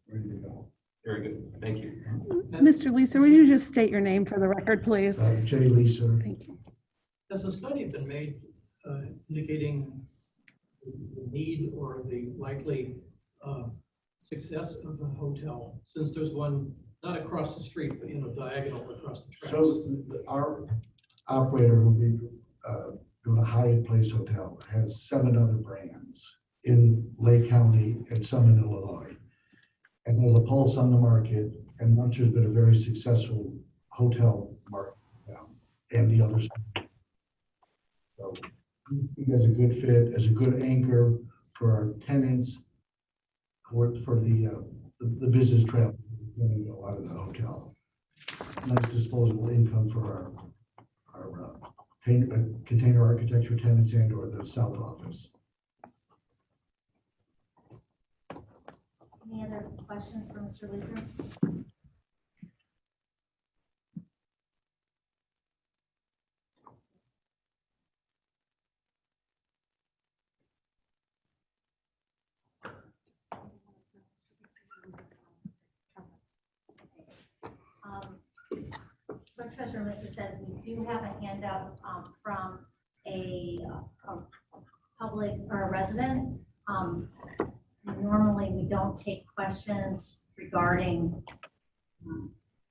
ready to go. Very good. Thank you. Mr. Leeser, would you just state your name for the record, please? Jay Leeser. Thank you. Has a study been made indicating the need or the likely success of the hotel, since there's one not across the street, but diagonal across the tracks? So our operator who we doing a Hyatt Place Hotel has 7 other brands in Lake County and some in Illinois. And there's a pulse on the market, and Munster's been a very successful hotel market now, and the others. So he has a good fit, as a good anchor for our tenants, for the business travel going out of the hotel. Nice disposable income for our container architecture tenants and or the south office. Any other questions for Mr. Leeser? What Treasurer Mrs. said, we do have a handout from a public or a resident. Normally, we don't take questions regarding,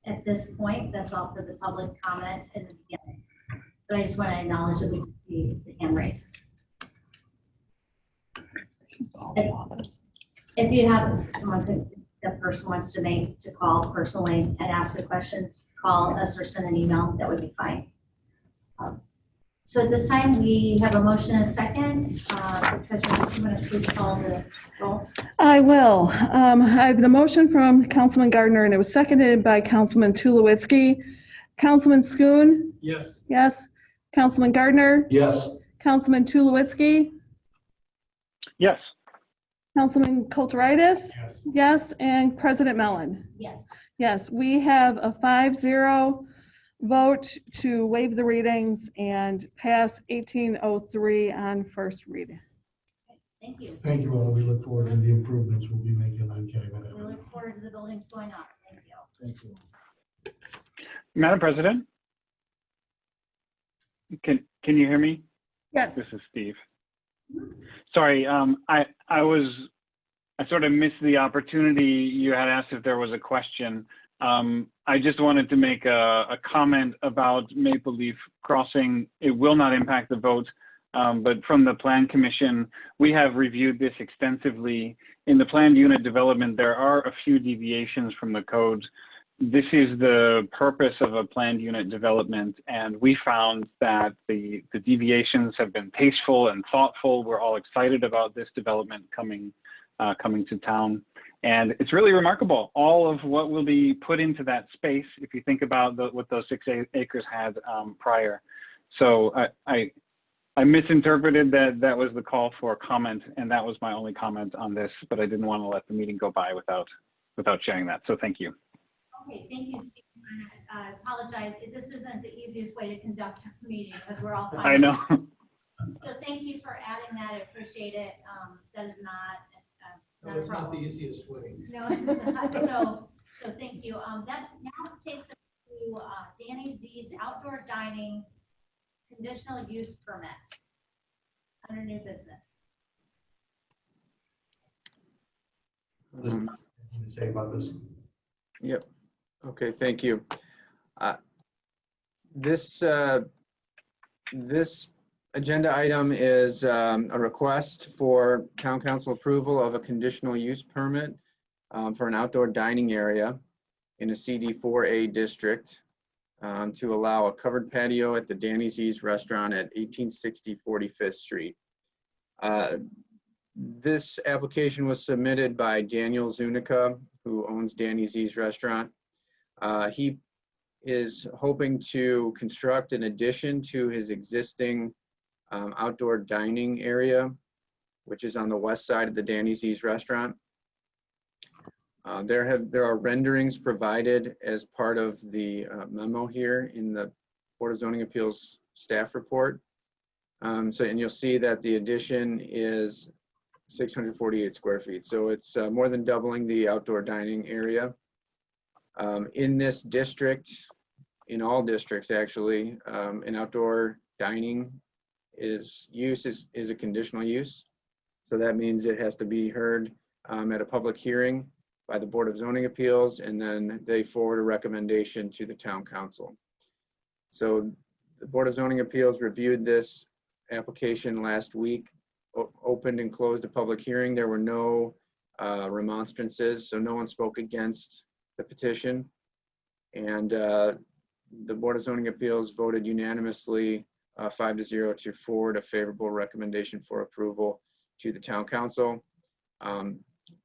at this point, that's all for the public comment in the beginning. But I just want to acknowledge that we did see the hand raised. If you have someone that person wants to call personally and ask a question, call us or send an email, that would be fine. So at this time, we have a motion and a second. Treasurer, you want to please call the roll? I will. I have the motion from Councilman Gardner, and it was seconded by Councilman Tulowitzki. Councilman Schoon? Yes. Yes. Councilman Gardner? Yes. Councilman Tulowitzki? Yes. Councilman Kulturitis? Yes. Yes. And President Mellon? Yes. Yes, we have a 5-0 vote to waive the readings and pass 1803 on first reading. Thank you. Thank you all. We look forward to the improvements we'll be making on Calumet We Avenue. look forward to the buildings going up. Thank you. Thank you. Madam President? Can you hear me? Yes. This is Steve. Sorry, I sort of missed the opportunity. You had asked if there was a question. I just wanted to make a comment about Maple Leaf Crossing. It will not impact the vote, but from the Plan Commission, we have reviewed this extensively. In the planned unit development, there are a few deviations from the code this is the purpose of a planned unit development, and we found that the deviations have been tasteful and thoughtful. We're all excited about this development coming to town, and it's really remarkable, all of what will be put into that space if you think about what those 6 acres had prior. So I misinterpreted that was the call for comment, and that was my only comment on this, but I didn't want to let the meeting go by without sharing that. So thank you. Okay, thank you, Steve. I apologize. This isn't the easiest way to conduct a meeting because we're all. I know. So thank you for adding that. I appreciate it. That is not No, it's not the easiest way. No, it's not. So thank you. That now takes us to Danny Z's outdoor dining conditional use permit under new business. Anything to say about this? Yep. Okay, thank you. This agenda item is a request for town council approval of a conditional use permit for an outdoor dining area in a CD4A district to allow a covered patio at the Danny Z's restaurant at 1860 45th Street. This application was submitted by Daniel Zunica, who owns Danny Z's restaurant. He is hoping to construct an addition to his existing outdoor dining area, which is on the west side of the Danny Z's restaurant. There are renderings provided as part of the memo here in the Board of Zoning Appeals staff report. And you'll see that the addition is 648 square feet. So it's more than doubling the outdoor dining area. In this district, in all districts actually, an outdoor dining is a conditional use. So that means it has to be heard at a public hearing by the Board of Zoning Appeals, and then they forward a recommendation to the town council. So the Board of Zoning Appeals reviewed this application last week, opened and closed a public hearing. There were no remonstrances, so no one spoke against the petition. And the Board of Zoning Appeals voted unanimously 5-0 to forward a favorable recommendation for approval to the town council.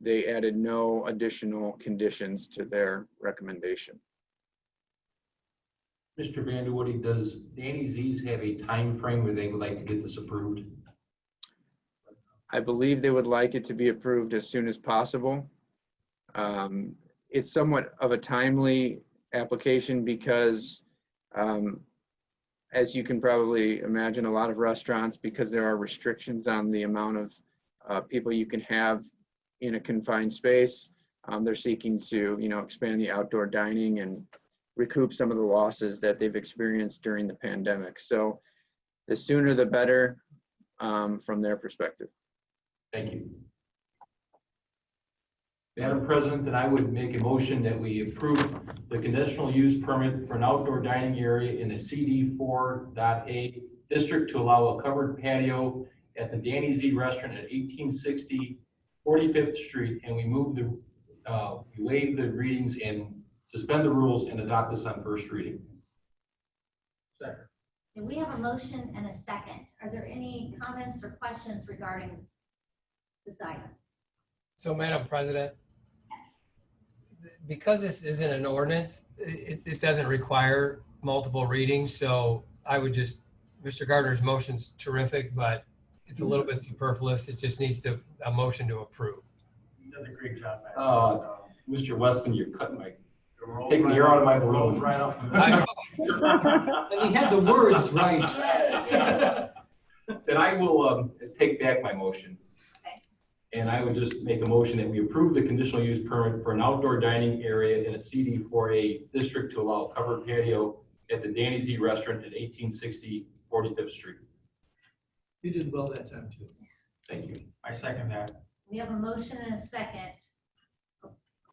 They added no additional conditions to their recommendation. Mr. Vanderwoody, does Danny Z's have a time frame where they would like to get this approved? I believe they would like it to be approved as soon as possible. It's somewhat of a timely application because, as you can probably imagine, a lot of restaurants, because there are restrictions on the amount of people you can have in a confined space, they're seeking to, expand the outdoor dining and recoup some of the losses that they've experienced during the pandemic. So the sooner the better from their perspective. Thank you. Madam President, then I would make a motion that we approve the conditional use permit for an outdoor dining area in a CD4.A district to allow a covered patio at the Danny Z restaurant at 1860 45th Street, and we waive the readings and suspend the rules and adopt this on first reading. Second. And we have a motion and a second. Are there any comments or questions regarding this item? So, Madam President, because this isn't an ordinance, it doesn't require multiple readings. So I would just, Mr. Gardner's motion's terrific, but it's a little bit superfluous. It just needs a motion to approve. He does a great job. Mr. Weston, you're taking the air out of my balloon. Right off the And he had the words right. Yes, Then I will take back my motion. And I would just make a motion that we approve the conditional use permit for an outdoor dining area in a CD4A district to allow a covered patio at the Danny Z restaurant at 1860 45th Street. You did well that time too. Thank you. I second that. we have a motion and a second.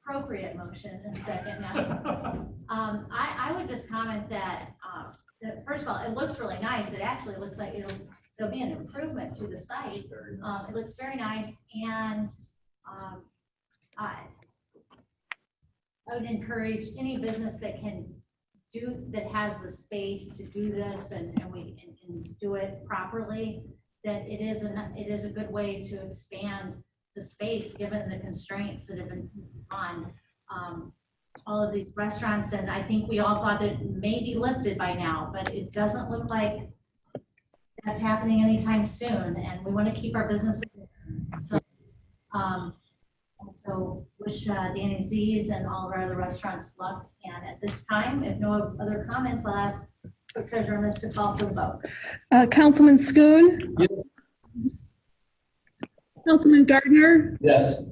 Appropriate motion and a second now. I would just comment that, first of all, it looks really nice. It actually looks like it'll be an improvement to the site. It looks very nice, and I would encourage any business that can that has the space to do this and can do it properly, that it is a good way to expand the space given the constraints that have been on all of these restaurants. And I think we all thought it may be lifted by now, but it doesn't look like that's happening anytime soon. And we want to keep our businesses. So wish Danny Z's and all of our other restaurants luck. And at this time, if no other comments, I'll ask the Treasurer Miss to call for the vote. Councilman Schoon? Yes. Councilman Gardner? Yes.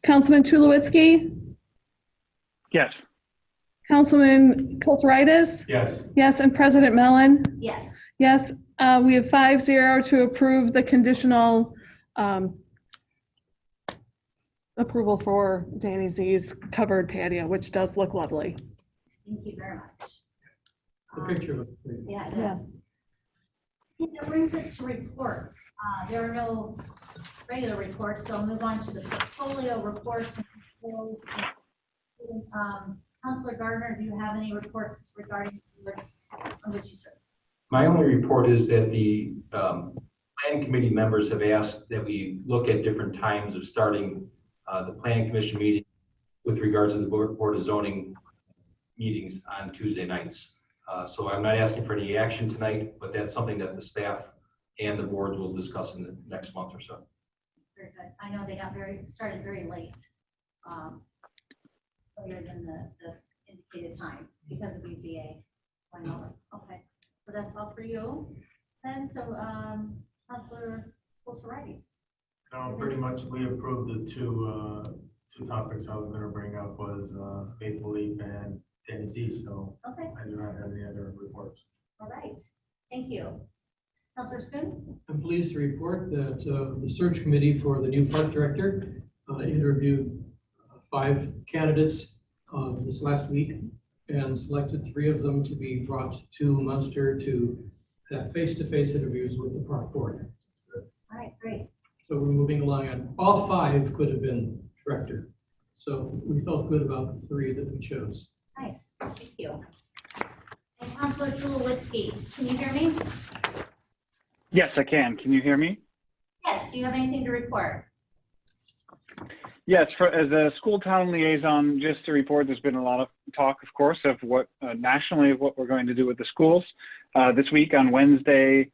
Councilman Tulowitzki? Yes. Councilman Kulturitis? Yes. Yes, and President Mellon? Yes. Yes, we have 5-0 to approve the conditional approval for Danny Z's covered patio, which does look lovely. Thank you very much. The picture looks great. Yeah, it Yeah. does. That brings us to reports. There are no regular reports, so I'll move on to the portfolio reports. Councilor Gardner, do you have any reports regarding boards on which you serve? My only report is that the plan committee members have asked that we look at different times of starting the plan commission meeting with regards to the board of zoning meetings on Tuesday nights. So I'm not asking for any action tonight, but that's something that the staff and the boards will discuss in the next month or so. Very good. I know they got started very late, later than the indicated time because of BZA. I know. Okay, so that's all for you. And so, Councilor Kulturitis. No, pretty much we approved the two topics I was gonna bring up was Maple Leaf and Tennessee, so Okay, I do not have any other reports. all right. Thank you. Councilor Schoon? I'm pleased to report that the search committee for the new park director interviewed 5 candidates this last week and selected 3 of them to be brought to Munster to have face-to-face interviews with the park board. All right, great. So we're moving along, and all 5 could have been director. So we felt good about the 3 that we chose. Nice, thank you. And Councilor Tulowitzki, can you hear me? Yes, I can. Can you hear me? Yes, do you have anything to report? Yes, as a school town liaison, just to report, there's been a lot of talk, of course, of what nationally of what we're going to do with the schools. This week on Wednesday,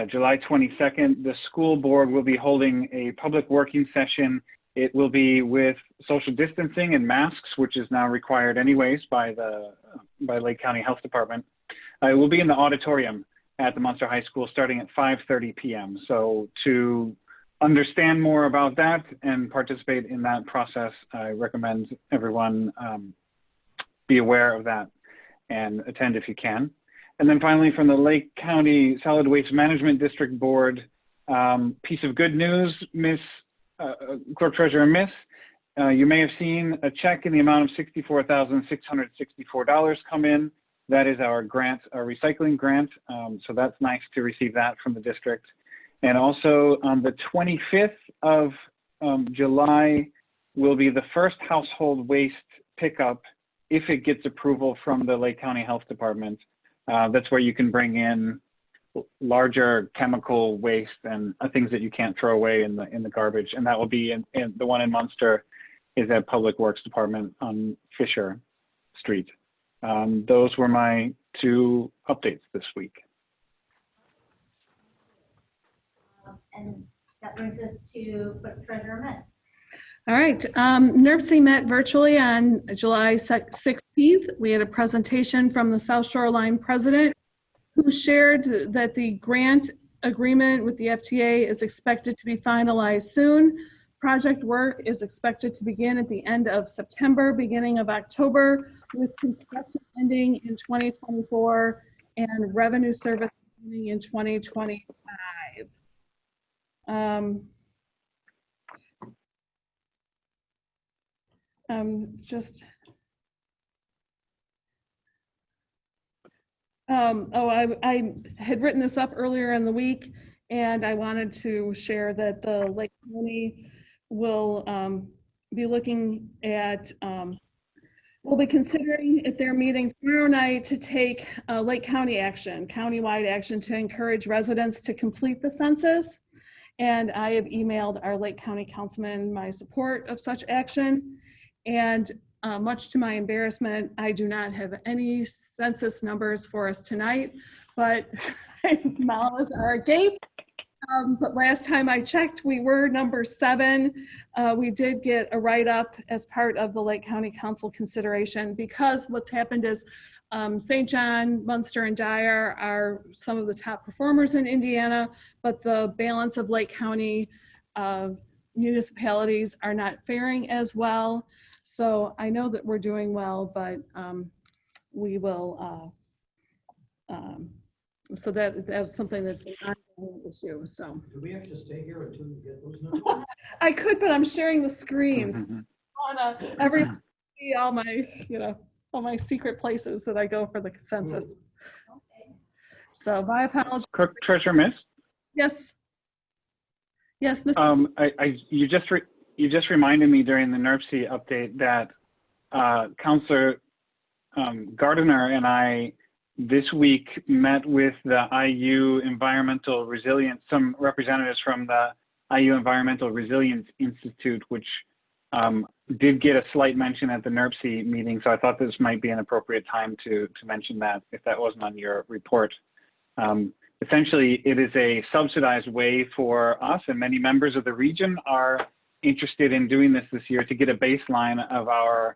July 22nd, the school board will be holding a public working session. It will be with social distancing and masks, which is now required anyways by Lake County Health Department. It will be in the auditorium at the Munster High School starting at 5:30 p.m. So to understand more about that and participate in that process, I recommend everyone be aware of that and attend if you can. And then finally, from the Lake County Solid Waste Management District Board, piece of good news, Miss Clerk Treasurer Miss, you may have seen a check in the amount of $64,664 come in. That is our grant, our recycling grant. So that's nice to receive that from the district. And also on the 25th of July will be the first household waste pickup if it gets approval from the Lake County Health Department. That's where you can bring in larger chemical waste and things that you can't throw away in the garbage. And that will be in the one in Munster is at Public Works Department on Fisher Street. Those were my 2 updates this week. And that brings us to Treasurer Miss. All right, NERC met virtually on July 16th. We had a presentation from the South Shoreline president who shared that the grant agreement with the FTA is expected to be finalized soon. Project work is expected to begin at the end of September, beginning of October, with construction ending in 2024 and revenue service beginning in 2025. I had written this up earlier in the week, and I wanted to share that the Lake County will be looking at We'll be considering at their meeting tomorrow night to take Lake County action, countywide action to encourage residents to complete the census. And I have emailed our Lake County councilman my support of such action. And much to my embarrassment, I do not have any census numbers for us tonight, but mouths are agape. But last time I checked, we were number 7. We did get a write-up as part of the Lake County Council consideration, because what's happened is St. John, Munster, and Dyer are some of the top performers in Indiana, but the balance of Lake County municipalities are not faring as well. So I know that we're doing well, but we will, so that's something that's an ongoing issue, so. Do we have to stay here until you get those numbers? I could, but I'm sharing the screens. Everyone see all my, all my secret places that I go for the census. So my apologies. Clerk Treasurer Miss? Yes. Yes, Mr. You just reminded me during the NERC update that Councilor Gardner and I this week met with the IU Environmental Resilience, some representatives from the IU Environmental Resilience Institute, which did get a slight mention at the NERC meeting. So I thought this might be an appropriate time to mention that, if that wasn't on your report. Essentially, it is a subsidized way for us, and many members of the region are interested in doing this year, to get a baseline of our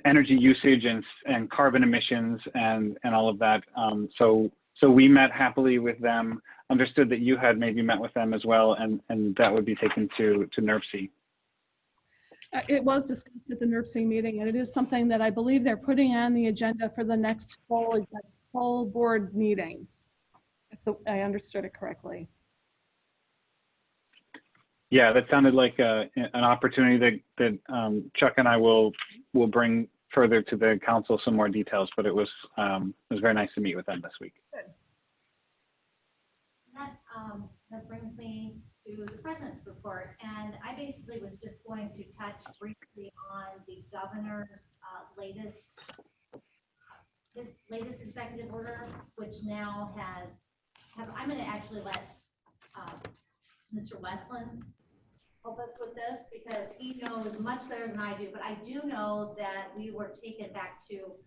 energy usage and carbon emissions and all of that. So we met happily with them, understood that you had maybe met with them as well, and that would be taken to NERC. It was discussed at the NERC meeting, and it is something that I believe they're putting on the agenda for the next full board meeting, if I understood it correctly. Yeah, that sounded like an opportunity that Chuck and I will bring further to the council some more details, but it was very nice to meet with them this week. Good. That brings me to the president's report, and I basically was just going to touch briefly on the governor's his latest executive order, which now I'm going to actually let Mr. Westland help us with this, because he knows much better than I do, but I do know that we were taken back to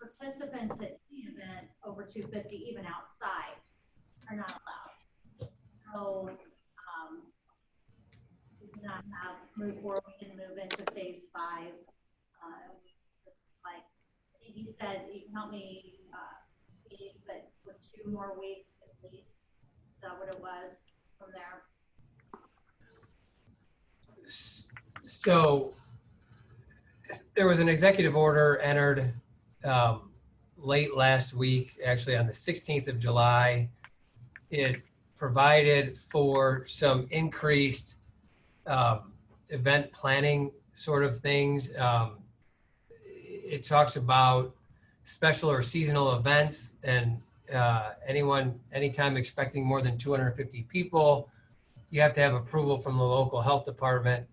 participants at the event over 250, even outside, are not allowed. So we did not have move forward. We can move into phase 5. Like he said, you can help me, but for 2 more weeks at least. Is that what it was from there? So there was an executive order entered late last week, actually on the 16th of July. It provided for some increased event planning sort of things. It talks about special or seasonal events, and anytime expecting more than 250 people, you have to have approval from the local health department,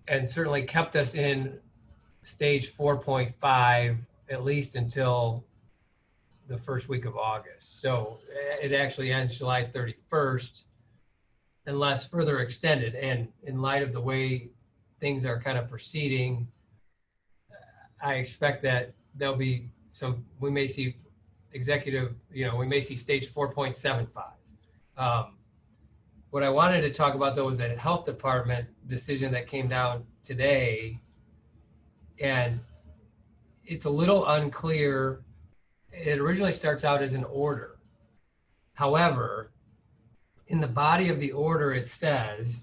and certainly kept us in stage 4.5 at least until the first week of August. So it actually ends July 31st unless further extended. And in light of the way things are kind of proceeding, I expect that there'll be we may see we may see stage 4.75. What I wanted to talk about, though, was that health department decision that came down today, and it's a little unclear. It originally starts out as an order. However, in the body of the order, it says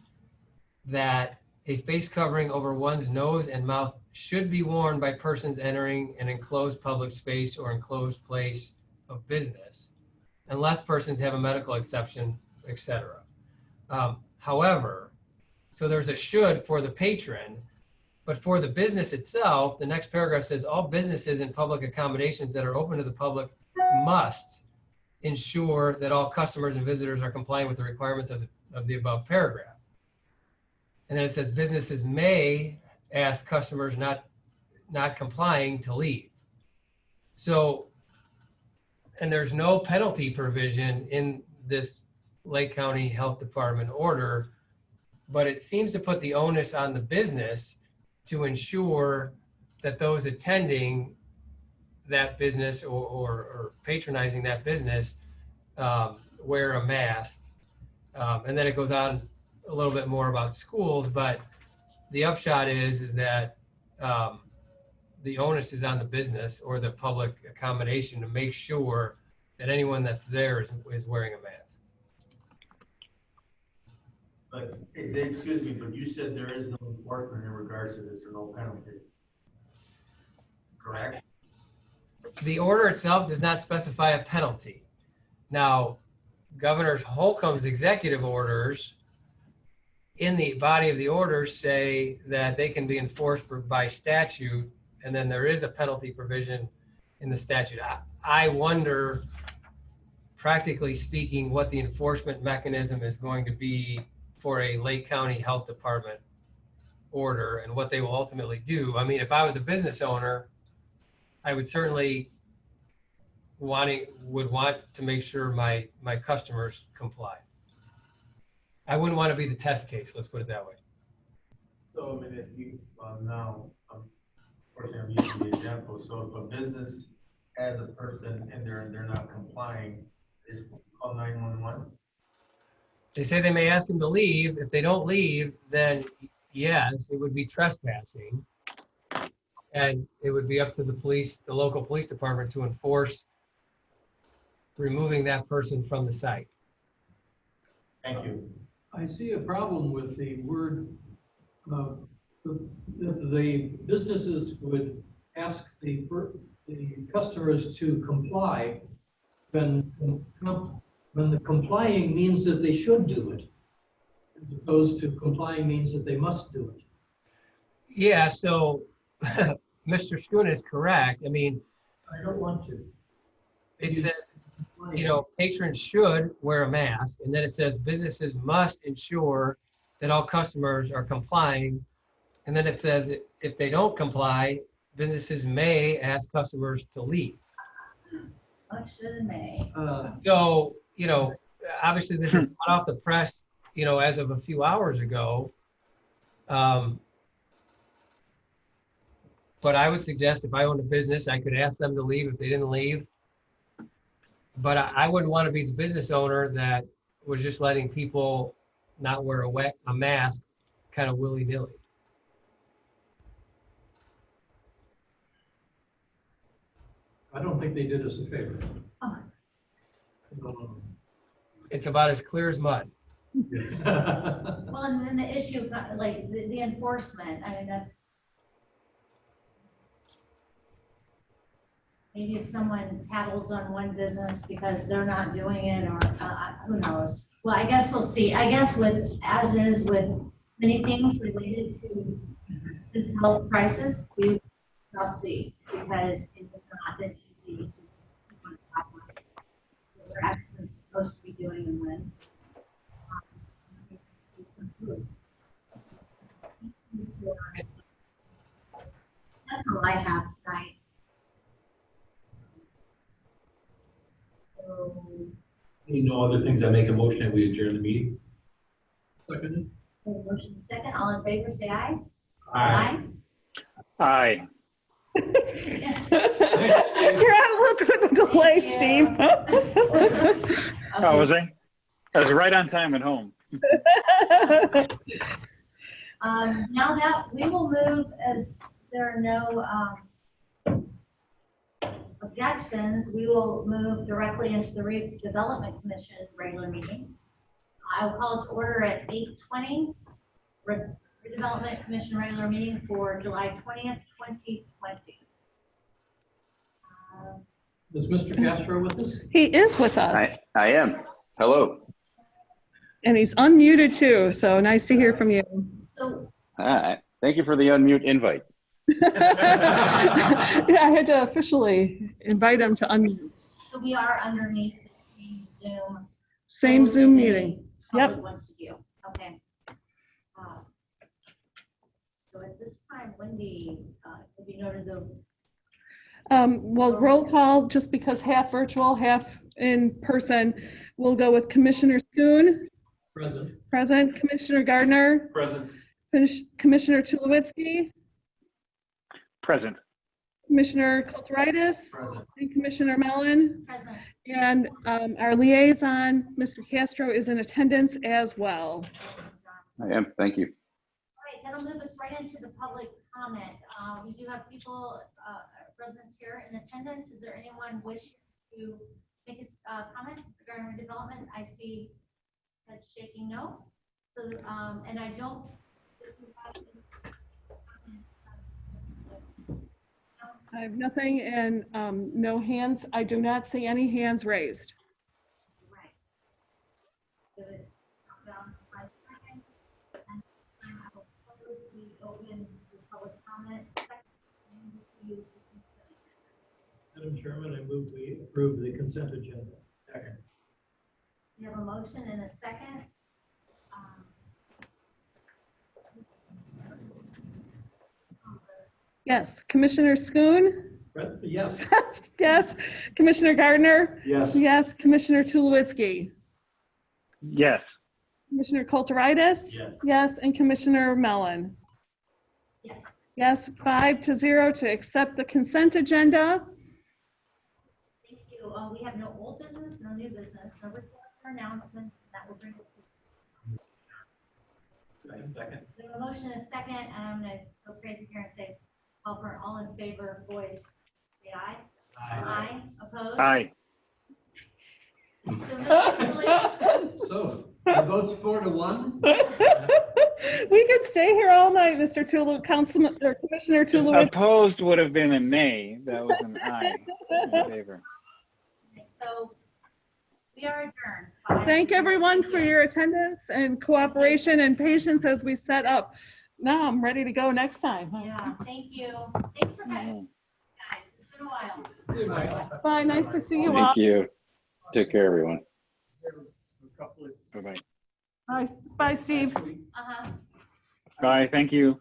that a face covering over one's nose and mouth should be worn by persons entering an enclosed public space or enclosed place of business, unless persons have a medical exception, etc. However, so there's a should for the patron, but for the business itself, the next paragraph says all businesses and public accommodations that are open to the public must ensure that all customers and visitors are complying with the requirements of the above paragraph. And then it says businesses may ask customers not complying to leave. So, and there's no penalty provision in this Lake County Health Department order, but it seems to put the onus on the business to ensure that those attending that business or patronizing that business wear a mask. And then it goes on a little bit more about schools, but the upshot is that the onus is on the business or the public accommodation to make sure that anyone that's there is wearing a mask. But, Dave, excuse me, but you said there is no enforcement in regards to this or no penalty. Correct? The order itself does not specify a penalty. Now, Governor Holcomb's executive orders in the body of the orders say that they can be enforced by statute, and then there is a penalty provision in the statute. I wonder, practically speaking, what the enforcement mechanism is going to be for a Lake County Health Department order and what they will ultimately do. I mean, if I was a business owner, I would certainly would want to make sure my customers comply. I wouldn't want to be the test case, let's put it that way. So, I mean, if you, now, unfortunately, I'm using the example. So if a business has a person in there and they're not complying, is call 911? They say they may ask them to leave. If they don't leave, then yes, it would be trespassing. And it would be up to the police, the local police department, to enforce removing that person from the site. Thank you. I see a problem with the word, the businesses would ask the customers to comply when the complying means that they should do it, as opposed to complying means that they must do it. Yeah, so Mr. Schoon is correct. I mean, I don't want to. It says, you know, patrons should wear a mask, and then it says businesses must ensure that all customers are complying. And then it says if they don't comply, businesses may ask customers to leave. Should and may. So, you know, obviously this is hot off the press, you know, as of a few hours ago. But I would suggest if I owned a business, I could ask them to leave if they didn't leave. But I wouldn't want to be the business owner that was just letting people not wear a mask kind of willy-nilly. I don't think they did us a favor. It's about as clear as mud. Well, and then the issue, like the enforcement, I mean, that's, maybe if someone tattles on one business because they're not doing it, or who knows? Well, I guess we'll see. I guess as is with many things related to this health crisis, we shall see, because it has not been easy to keep on top of what we're actually supposed to be doing and when. That's all I have tonight. No other things, I make a motion that we adjourn the meeting. Seconded. Motion second, all in favor, say aye. Aye. Aye. You're on a little bit of a delay, Steve. Oh, was I? I was right on time at home. Now that we will move, as there are no objections, we will move directly into the Redevelopment Commission regular meeting. I will call it to order at 8:20. Redevelopment Commission regular meeting for July 20th, 2020. Is Mr. Castro with us? He is with us, I am. Hello. and he's unmuted too, so nice to hear from you. So, Thank you for the unmute invite. Yeah, I had to officially invite him to unmute. so we are underneath the Zoom. Same Zoom meeting. Public Yep. wants to do. Okay. So at this time, Wendy, have you noted the, Well, roll call, just because half virtual, half in person. We'll go with Commissioner Schoon, Present. present, Commissioner Gardner, Present. Commissioner Tulowitzki, Present. Commissioner Kulturitis, Present. and Commissioner Mellon. present? And our liaison, Mr. Castro, is in attendance as well. I am, thank you. All right, that'll move us right into the public comment. We do have people, residents here in attendance. Is there anyone wishing to make a comment regarding redevelopment? I see head shaking no. So, and I don't. I have nothing and no hands. I do not see any hands raised. Right. Good. Down to 5 seconds. And I will close the open to public comment. Madam Chairman, I move we approve the consent agenda. Second. We have a motion and a second. Yes, Commissioner Schoon? Yes. Yes. Commissioner Gardner? Yes. Yes. Commissioner Tulowitzki? Yes. Commissioner Kulturitis? Yes. Yes, and Commissioner Mellon? Yes. Yes, 5-0 to accept the consent agenda. Thank you. We have no old business, no new business, no reports or announcements. That will bring us to Second. we have a motion and a second, and I'm gonna go crazy here and say, call for all in favor, voice, say aye. Aye. Opposed? Aye. So no So the vote's 4-1. We could stay here all night, Mr. Tulu, Councilman, or Commissioner Tulowitzki. Opposed would have been a nay. That was an aye in favor. So we are adjourned. Thank everyone for your attendance and cooperation and patience as we set up. Now I'm ready to go next time. Yeah, thank you. Thanks for having me, guys. It's been a while. Bye, nice to see you all. Thank you. Take care, everyone. Bye-bye. Bye, bye, Steve. Uh-huh. Bye, thank you.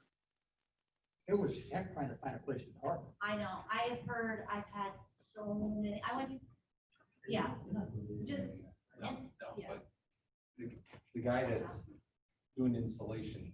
It was heck trying to find a place to park. I know. I have heard, I've had so many, I went, yeah, just, and, yeah. The guy that's doing installation